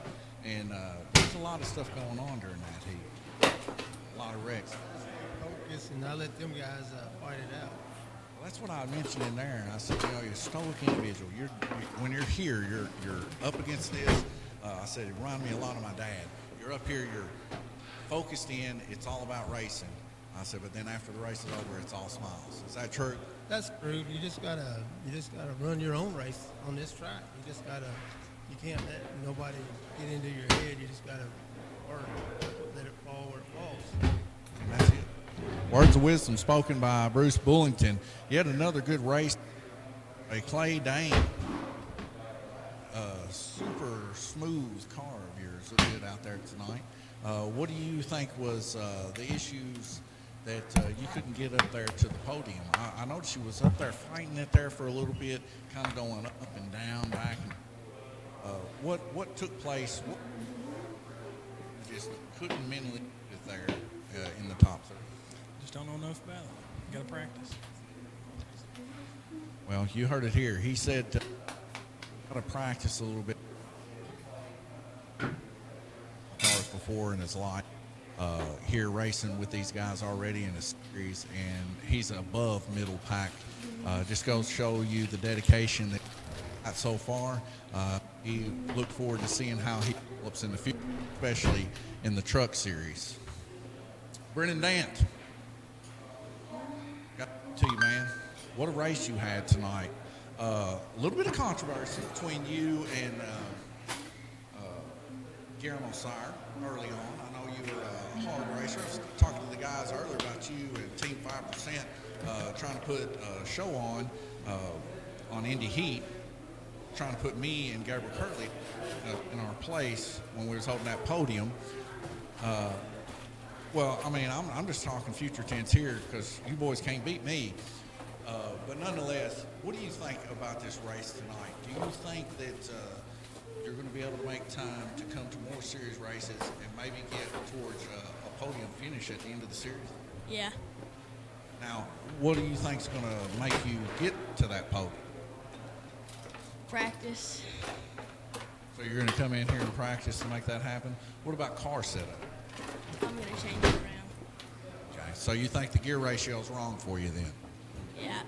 S4: And there's a lot of stuff going on during that heat. A lot of wrecks.
S5: Focus, and I let them guys fight it out.
S4: Well, that's what I mentioned in there. I said, you know, you're a stoic individual. When you're here, you're up against this. I said, it reminded me a lot of my dad. You're up here, you're focused in. It's all about racing. I said, but then after the race is over, it's all smiles. Is that true?
S5: That's true. You just gotta run your own race on this track. You can't let nobody get into your head. You just gotta work, let it fall where it falls.
S4: And that's it. Words of wisdom spoken by Bruce Bullington. Yet another good race. A Clay Dane. Super smooth car of yours that did out there tonight. What do you think was the issues that you couldn't get up there to the podium? I noticed you was up there fighting it there for a little bit, kind of going up and down, back. What took place? What you just couldn't mentally get there in the top 30?
S7: Just don't know enough about it. You got to practice.
S4: Well, you heard it here. He said, got to practice a little bit. Cars before in his life. Here racing with these guys already in a series, and he's above middle pack. Just goes to show you the dedication that he's got so far. He looked forward to seeing how he develops in the future, especially in the truck series. Brennan Dant. Got to you, man. what a race you had tonight. A little bit of controversy between you and Guillermo Sire early on. I know you were a hard racer. I was talking to the guys earlier about you and Team 5% trying to put a show on Indy Heat, trying to put me and Gabriel Curley in our place when we was holding that podium. Well, I mean, I'm just talking future tense here because you boys can't beat me. But nonetheless, what do you think about this race tonight? Do you think that you're going to be able to make time to come to more series races and maybe get towards a podium finish at the end of the series?
S8: Yeah.
S4: Now, what do you think is going to make you get to that podium?
S8: Practice.
S4: So you're going to come in here and practice to make that happen? What about car setup?
S8: I'm going to change it around.
S4: Okay, so you think the gear ratio is wrong for you then?
S8: Yeah.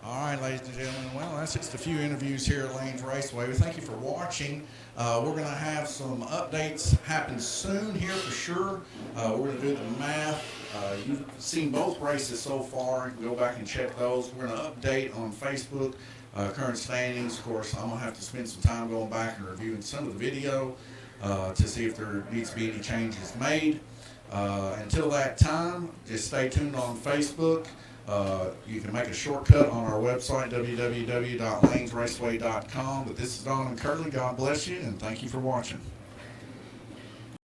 S4: All right, ladies and gentlemen, well, that's just a few interviews here at Lanes Raceway. We thank you for watching. We're going to have some updates happen soon here for sure. We're going to do the math. You've seen both races so far. You can go back and check those. We're going to update on Facebook current standings. Of course, I'm going to have to spend some time going back and reviewing some of the video to see if there needs to be any changes made. Until that time, just stay tuned on Facebook. You can make a shortcut on our website, www.lanesraceway.com. But this is Don and Curley. God bless you, and thank you for watching.